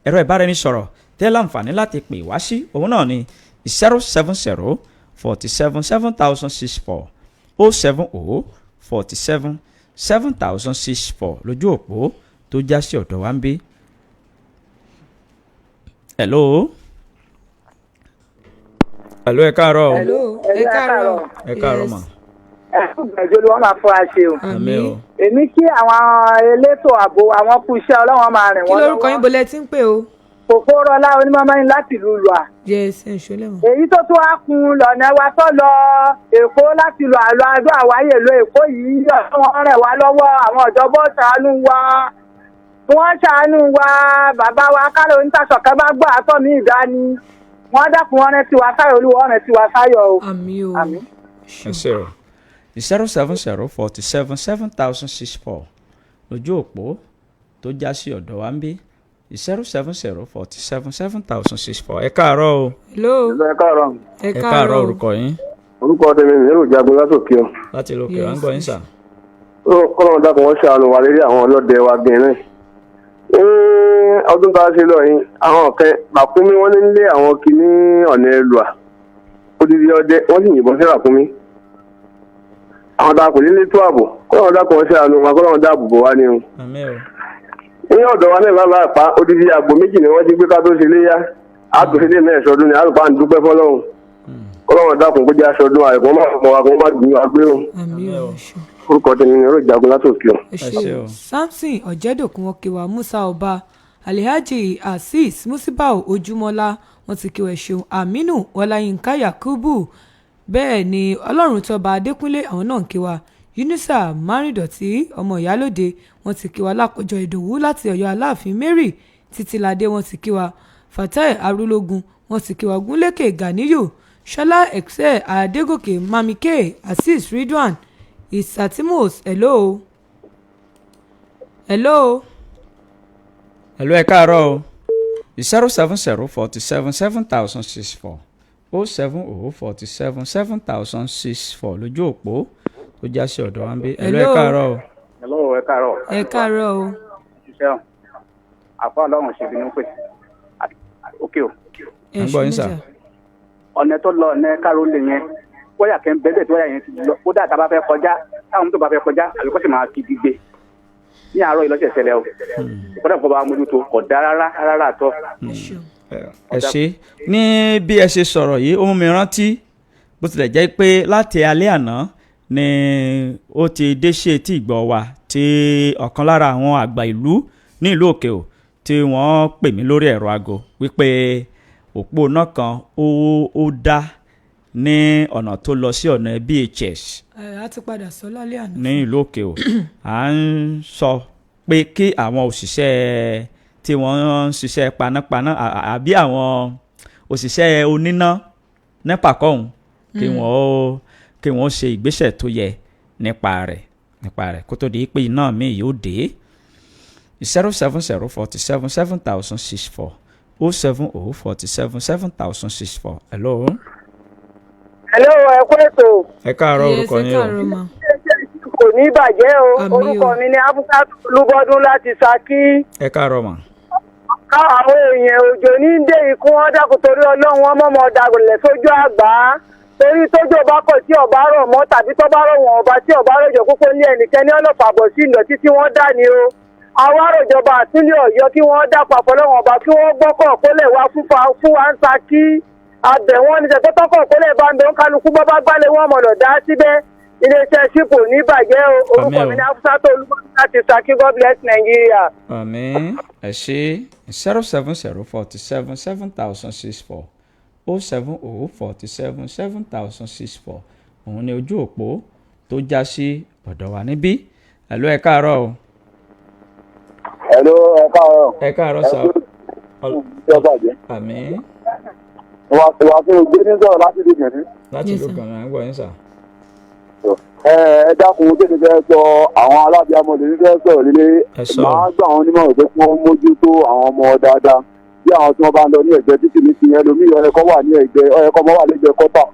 ẹ̀rọ ìbáraẹnisọ̀rọ̀ tẹ́ láǹfààní láti pè wá sí òun náà ni 070 47 7064 070 47 7064 lójú òpó tó já sí ọ̀dọ̀ wa ń bí. hello ẹ káàárọ̀ ẹ káàárọ̀ ẹ káàárọ̀ mà. ẹ̀ẹ́dùgbẹ̀jọ́ ló wọ́n máa fọ́ àṣẹ o. àmín o. èmi kí àwọn elétò ààbò àwọn kú iṣẹ́ ọlọ́wọ́n máa rìn wọ́n lọ́wọ́. kí lórúkọ yín bolẹ̀ tí ń pè o. kòkó rọlá onímọ̀mọ́yìn láti ìlú lùà. yes ẹ̀ ṣọlẹ̀ mọ́. èyí tó tún wá kun lọ́nà wa tó lọ èkó láti lọ àlọ́ adó àwáyé lọ èkó yìí wọ́n rẹ̀ wá lọ́wọ́ àwọn ìjọba ṣàánú wa wọ́n ṣàánú wa bàbá wa kálọ̀ onítàṣọ̀kẹ́ bá gbọ́ àtọ́ mi ìdání wọ́n dákun wọn rántí wa sáyọ̀ olúwa wọn rántí wa sáyọ̀ o. àmín o. àmín. ẹ ṣé o 070 47 7064 lójú òpó tó já sí ọ̀dọ̀ wa ń bí 070 47 7064 ẹ káàárọ̀ o. hello. ẹ káàárọ̀. ẹ káàárọ̀ orúkọ yín. orúkọ tèmi ni èrò jagun látòkè o. láti lókè wá ń gbọ́ yín sà. kọ́lọ́run dákun wọ́n ṣàánú wa lérí àwọn ọlọ́dẹ wa gẹ̀ẹ́rẹ́. ọdún tá a ṣe lọ yìí àwọn ọ̀kẹ́ ràkúnmí wọ́n ní nílé àwọn kìíní ọ̀nà ẹlùà odidi ọdẹ wọ́n sì yìnbọn sí ràkúnmí. àwọn tá a kò nílé tó ààbò kọ́lọ́run dákun wọ́n ṣàánú wa kọ́lọ́run dáàbò bò wá ní o. àmín o. ní ọ̀dọ̀ wa náà bàbá àpá odidi àgbò méjì ni wọ́n ti gbé ká tó ṣe léyà àtúnṣe mẹ́ẹ̀ẹ́sọdún ni àlùfáà ń dúpẹ́ fọlọ́run kọ́lọ́run dákun kó jẹ́ aṣọdún àìkú má fọmọ wa kó má gbìyànjú agbé o. àmín o. orúkọ tèmi ni èrò jagun látòkè o. ẹ ṣé o. Samson ọ̀jẹ̀dọ̀kun wọn kí wa Musa ọba Alhaji Azeez Musibau Ojúmọ́lá wọn ti kí wa ṣeun Aminu Ọláyínká Yakubu bẹ́ẹ̀ ni Ọlọ́run tọba Adékúnlé àwọn náà ń kí wa Yunusa Márìndọ̀tí ọmọ ìyálòde wọn ti kí wa Lákọjọ Ìdòwú láti Ọ̀yọ́ Aláàfin Mary Títíládé wọn ti kí wa Fatai Arúlógún wọn ti kí wa Gúnlékè Ganiyu Ṣọlá Excel Adégòkè Mamike Azeez Ridwan Isatimos hello ẹ káàárọ̀ o 070 47 7064 070 47 7064 lójú òpó tó já sí ọ̀dọ̀ wa ń bí ẹ káàárọ̀ o. ẹ káàárọ̀. ẹ káàárọ̀ o. àfọ ọlọ́run ṣe bí ní pè ókè o. ẹ ń gbọ́ yín ṣe sà. níjà. ọ̀nà tó lọ ọ̀nà kárólé yẹn wáyà kẹ́ ń bẹ́ẹ̀ tí wáyà yẹn ti lọ ó dáa tá a bá fẹ́ kọjá táwọn tó bá fẹ́ kọjá àbí kó sì máa fi gbígbé ní àárọ̀ ìlọ́sẹ̀ ṣẹlẹ̀ o ìkọ́dà kó bá mójútó kò dá rárá tọ́. ẹ ṣe ní bí ẹ ṣe sọ̀rọ̀ yìí ó mú mi rántí bó tilẹ̀ jẹ́ pé láti alẹ́ àná ni ó ti dé sí etí ìgbọ́ wa tí ọ̀kan lára àwọn àgbà ìlú ní ìlú òkè o tí wọ́n pè mí lórí ẹ̀rọ aago wípé òpó náà kan ó dá ní ọ̀nà tó lọ sí ọ̀nà BHS a ti padà sọ lálẹ́ àná. ní ìlú òkè o à ń sọ pé kí àwọn òṣìṣẹ́ tí wọ́n ń ṣiṣẹ́ panápaná àbí àwọn òṣìṣẹ́ oníná nípa kọ́hún kí wọ́n ṣe ìgbésẹ̀ tó yẹ nípa rẹ̀ kó tó di pé iná mi yóò dé 070477064 070477064. Hello. Hello, ẹ kú ètò. Ẹ káàárọ̀ orúkọ yín o. Kò ní bàjẹ́ o. Àmín o. Orúkọ mi ni Abúsátù Olúbọ́dún láti Ṣakí. Ẹ káàárọ̀ mà. Ká àwọn èèyàn òjò ní dé ikú wọn dákun torí Ọlọ́run wọn mọ̀mọ́ dàgbẹ̀lẹ̀ sójú àgbá. Torí tójò bá kọ̀ tí ọ̀bá rọ̀ mọ́ tàbí tó bá rọ̀ wọ̀n ọba tí ọ̀bá rọ̀jò púpọ̀ ní ẹnikẹ́ni ọlọ́pàá bọ̀ sí ìlọtí tí wọ́n dá ni o. Àwọn àròjọba àtúnlẹ̀ Ọ̀yọ́ kí wọ́n dá papọ̀ lọ́wọ́n ọba kí wọ́n gbọ́kọ̀ kólẹ̀ wá fún wa ń Ṣakí. Abẹ̀ wọn ní tẹ̀tọ́ tọ́kọ̀ kólẹ̀ bá ń bẹ ń kálukú bọ́ bá gbálẹ̀ wọn mọ̀nà dá síbẹ̀. Iléeṣẹ́ sípò ní bàjẹ́ o. Orúkọ mi ní Abúsátù Olúbọ́dún láti Ṣakí. God bless Nigeria. Àmín. Ẹ ṣe 070477064 070477064 òun ni ojú òpó tó já sí ọ̀dọ̀ wa níbí. Hello, ẹ káàárọ̀ o. Hello, ẹ káàárọ̀. Ẹ káàárọ̀ sà. Àmín. Wà fún ògbé ní sọ̀rọ̀ láti di gẹ̀ẹ́sì. Láti ìlú kan náà ń gbọ́ yín sà. Ẹ dákun kí ni fẹ́ sọ àwọn alábíàmọ́ lè ní fẹ́ sọ̀rọ̀ lílé. Ẹ sọ. Màá gbà wọn nímọ̀ràn pé kí wọ́n mójútó àwọn ọmọ dáadáa. Bí àwọn tí wọ́n bá ń lọ ní ẹ̀gbẹ́ títì ní ti ẹlòmíì ọ̀yẹ́kọ́ wà ní ẹ̀gbẹ́ ọ̀yẹ́kọ́ mọ́ wà lẹ́gbẹ̀ẹ́ kọ́tà.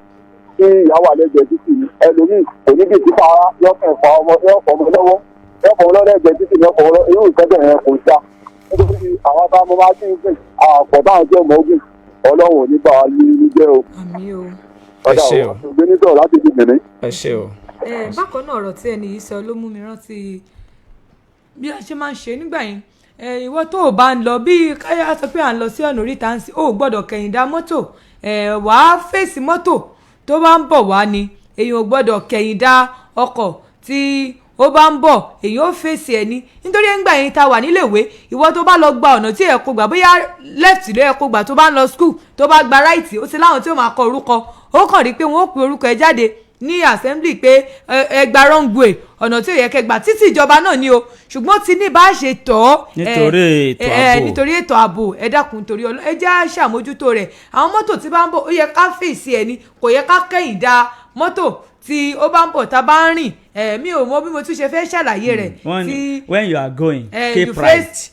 Kí ìyá wà lẹ́gbẹ̀ẹ́ títì ní ẹlòmíì kò ní bí ìtìpá ara yọ̀ọ̀fọ̀ ọmọ lọ́wọ́ yọ̀ọ̀fọ̀ lọ́lẹ́gbẹ̀ẹ́ títì ní ọkọ̀ irú ìkẹ́bẹ̀ yẹn kò já. Nítorí àwọn tá a mọ máa ti ń gbìn àpọ̀ táwọn jẹ́ ọmọ ogun Ọlọ́run ò ní bá wa ní jẹ́ o. Àmín o. Ẹ ṣé o. Ògbé ní sọ̀rọ̀ láti di gẹ̀ẹ́sì. Ẹ ṣé o. Bákan náà ọ̀rọ̀ tí ẹni yìí sọ ló mú mi rántí bí a ṣe máa ń ṣe nígbà yẹn. Ìwọ tó o bá ń lọ bí káyà sọ pé à ń lọ sí ọ̀nà oríta ń sìn ó gbọ́dọ̀ kẹ̀yìn dá mọ́tò wàá fèsì mọ́tò tó bá ń bọ̀ wá ni èyàn ò gbọ́dọ̀ kẹ̀yìn dá ọkọ̀ tí ó bá ń bọ̀ èyàn ó fèsì ẹni nítorí ẹ̀ngbà yẹn ta wà níléèwé ìwọ tó bá lọ gba ọ̀nà tí ẹ̀ kó gbà bóyá left ló yẹ kó gbà tó bá ń lọ school tó bá gba right ó ti láwọn tí ó máa kọ orúkọ ó kàn rí pé wọ́n ó pe orúkọ ẹ jáde ní assembly pé ẹ gba wrong way ọ̀nà tí ò yẹ kẹ́ gbà títí ìjọba náà ni o ṣùgbọ́n tí ní bá ṣe tọ́ nítorí ètò ààbò ẹ dákun torí ẹ jẹ́ ṣàmójútó rẹ̀ àwọn mọ́tò tí bá ń bọ̀ ó yẹ ká fèsì ẹ̀ ni kò yẹ ká kẹ́yìn dá mọ́tò tí ó bá ń bọ̀ tá a bá ń rìn mi ò mọ bí mo tún ṣe fẹ́ ṣàlàyé rẹ̀. when you are going keep right.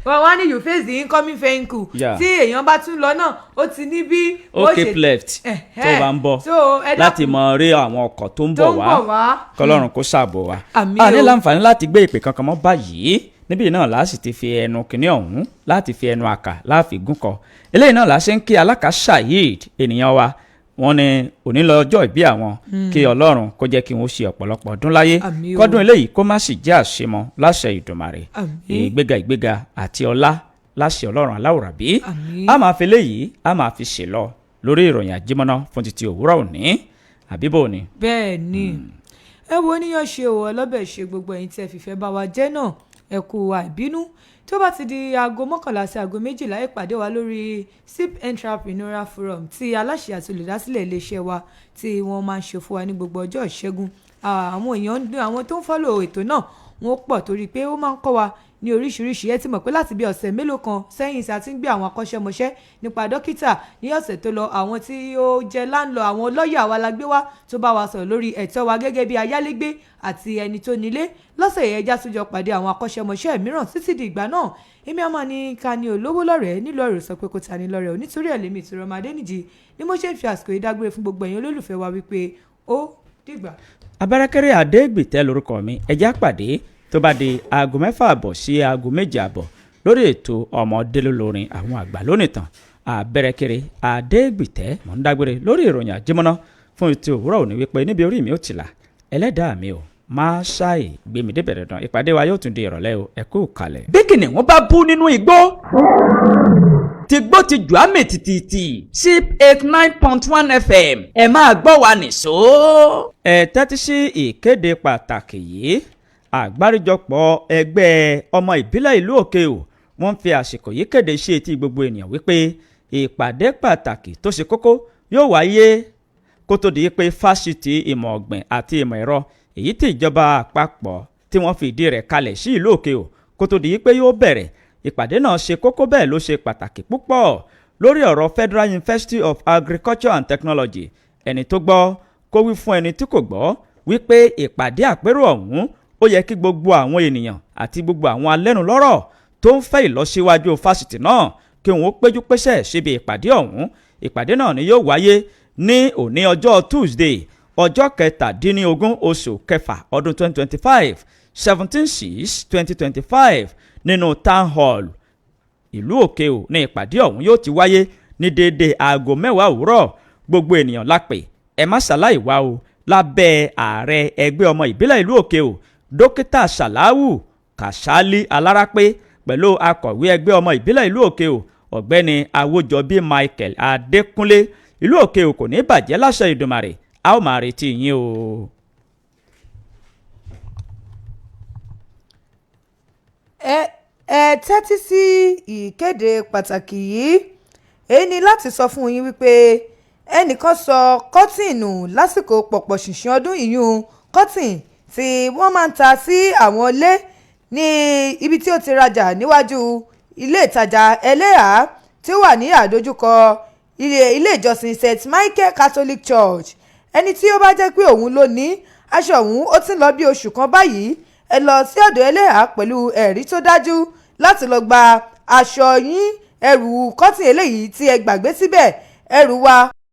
wọ́n ní you face the incoming vehicle tí èèyàn bá tún lọ náà ó ti ní bí. ó keep left tó bá ń bọ̀ láti mọ rí àwọn ọkọ̀ tó ń bọ̀ wá kọlọ́run kó ṣàbò wa. a ní láǹfààní láti gbé ìpè kankan mọ́ báyìí níbí náà láti ti fi ẹnu kìíní ọ̀hún láti fi ẹnu àkà láàfin kọ eléyìí náà la ṣe ń kí alákàṣàyèd ènìyàn wa wọ́n ní òní lọ́jọ́ ìbí àwọn kí Ọlọ́run kó jẹ́ kí wọ́n ṣe ọ̀pọ̀lọpọ̀ ọdún láyé kọ́dún eléyìí kó má sì jẹ́ àṣemọ láṣẹ Ìdùmarè ìgbéga àti ọlá láṣẹ Ọlọ́run aláwòrábí a máa fi léyìí a máa fi ṣe lọ lórí ìròyìn àjímọ́ná fún títí òwúrọ̀ òní àbíbò ni. bẹ́ẹ̀ ni ẹ wo níyàn ṣe òwò ọlọ́bẹ̀ ṣe gbogbo ẹ̀yin tí ẹ fìfẹ́ bá wa jẹ́ náà ẹ kú àìbínú tó bá ti di aago 11 sí aago 12 ìpàdé wa lórí SIP Entrepreneurial Forum tí aláṣẹ àti olùdásílẹ̀ iléeṣẹ́ wa tí wọ́n máa ń ṣe fún wa ní gbogbo ọjọ́ ìṣẹ́gun àwọn tó ń fọ́lò ètò náà wọ́n pọ̀ torí pé ó máa ń kọ́ wa ní oríṣiríṣi ẹ ti mọ̀ pé láti bí ọ̀sẹ̀ mélòó kan sẹ́yìn sí a ti ń gbé àwọn akọ́ṣẹ́mọṣẹ́ nípa dókítà ní ọ̀sẹ̀ tó lọ àwọn tí ó jẹ́ láńlọ àwọn lọ́ọ̀yà wa la gbé wá tó bá wa sọ̀rọ̀ lórí ẹ̀tọ́ wa gẹ́gẹ́ bí ayálégbé àti ẹni tó nílé lọ́sẹ̀ yẹn já tún jọ pàdé àwọn akọ́ṣẹ́mọṣẹ́ mìíràn títí di ìgbà náà èmi àmà ní ká ní olówó lọ́rẹ̀ẹ́ nílò ọ̀rọ̀ sọ pé kò ta ní lọ́rẹ̀ẹ́ nítorí ẹ̀lẹ́mì ìtura ọmọdé nìjì ni mo ṣe ń fi àsìkò ìdágbére fún gbogbo ẹ̀yin olólùfẹ́ wa wípé ó dìgbà. Abẹ́rẹ́kẹ́rẹ́ Adégbìtẹ́ lórúkọ mi ẹ̀já pàdé tó bá di aago 6:30 sí aago 7:30 lórí ètò ọmọdé lólórin àwọn àgbà lónìtàn àbẹ̀rẹ̀kẹrẹ adégbìtẹ́ mọ̀ ń dágbére lórí ìròyìn àjímọ́ná fún ètò òwúrọ̀ òní wípé níbi orí mi ò tìlà ẹlẹ́dàá mi ò máa ṣáì gbèmí débẹ̀rẹ̀ dán ìpàdé wa yóò tún di ìrọ̀lẹ́ o ẹ kú kalẹ̀. bí kìnìún bá bú nínú igbó ti gbó ti jù á mì tìtìtì ship 89.1 FM ẹ máa gbọ́ wa nìṣó. ẹ tẹ́tí sí ìkéde pàtàkì yìí àgbáríjọpọ̀ ẹgbẹ́ ọmọ ìbílẹ̀ ìlú òkè o wọ́n fi àsìkò yìí kéde sí etí gbogbo ènìyàn wípé ìpàdé pàtàkì tó ṣe kókó yóò wáyé kó tó di pé fásitì ìmọ̀ ọ̀gbìn àti ìmọ̀ ẹ̀rọ èyí tí ìjọba àpapọ̀ tí wọ́n fi ìdí rẹ̀ kalẹ̀ sí ìlú òkè o kó tó di pé yóò bẹ̀rẹ̀ ìpàdé náà ṣe kókó bẹ́ẹ̀ ló ṣe pàtàkì púpọ̀ lórí ọ̀rọ̀ Federal University of Agriculture and Technology ẹni tó gbọ́ kó wí fún ẹni tí kò gbọ́ wípé ìpàdé àpérò ọ̀hún ó yẹ kí gbogbo àwọn ènìyàn àti gbogbo àwọn alẹ́nulọ́rọ̀ tó ń fẹ́ ìlọsíwájú fásitì náà kí wọ́n péjú pésẹ̀ síbi ìpàdé ọ̀hún ìpàdé náà ni yóò wáyé ní òní ọjọ́ Tuesday ọjọ́ 17 oṣù kẹfà ọdún 2025 17/6/2025 nínú Town Hall ìlú òkè o ní ìpàdé ọ̀hún yóò ti wáyé ní déédéé aago 10 òwúrọ̀ gbogbo ènìyàn lápè ẹ má ṣàláì wá o lábẹ́ ààrẹ ẹgbẹ́ ọmọ ìbílẹ̀ ìlú òkè o dókítà Sàláwù Kàṣálí Alárápé pẹ̀lú akọ̀wé ẹgbẹ́ ọmọ ìbílẹ̀ ìlú òkè o ọ̀gbẹ́ni Awójọbí Michael Adékúnlé ìlú òkè o kò ní bàjẹ́ láṣẹ Ìdùmarè a ó máa retí yín o. ẹ tẹ́tí sí ìkéde pàtàkì yìí èyí ni láti sọ fún yín wípé ẹnìkan sọ kọ́tìnù lásìkò pọ̀pọ̀ ṣìnṣìn ọdún ìyún kọ́tìn tí wọ́n máa ń ta sí àwọn ilé ní ibi tí ó ti rajà níwájú ilé ìtajà ẹlẹ́hà tí ó wà ní àdójúkọ ilé ìjọsìn St. Michael Catholic Church ẹni tí ó bá jẹ́ pé òun ló ní aṣọ òun ó ti ń lọ bí oṣù kan báyìí ẹ lọ sí ọ̀dọ̀ ẹlẹ́hà pẹ̀lú ẹ̀rí tó dájú láti lọ gba aṣọ yín ẹrù kọ́tìn eléyìí tí ẹ gbàgbé síbẹ̀ ẹrù wa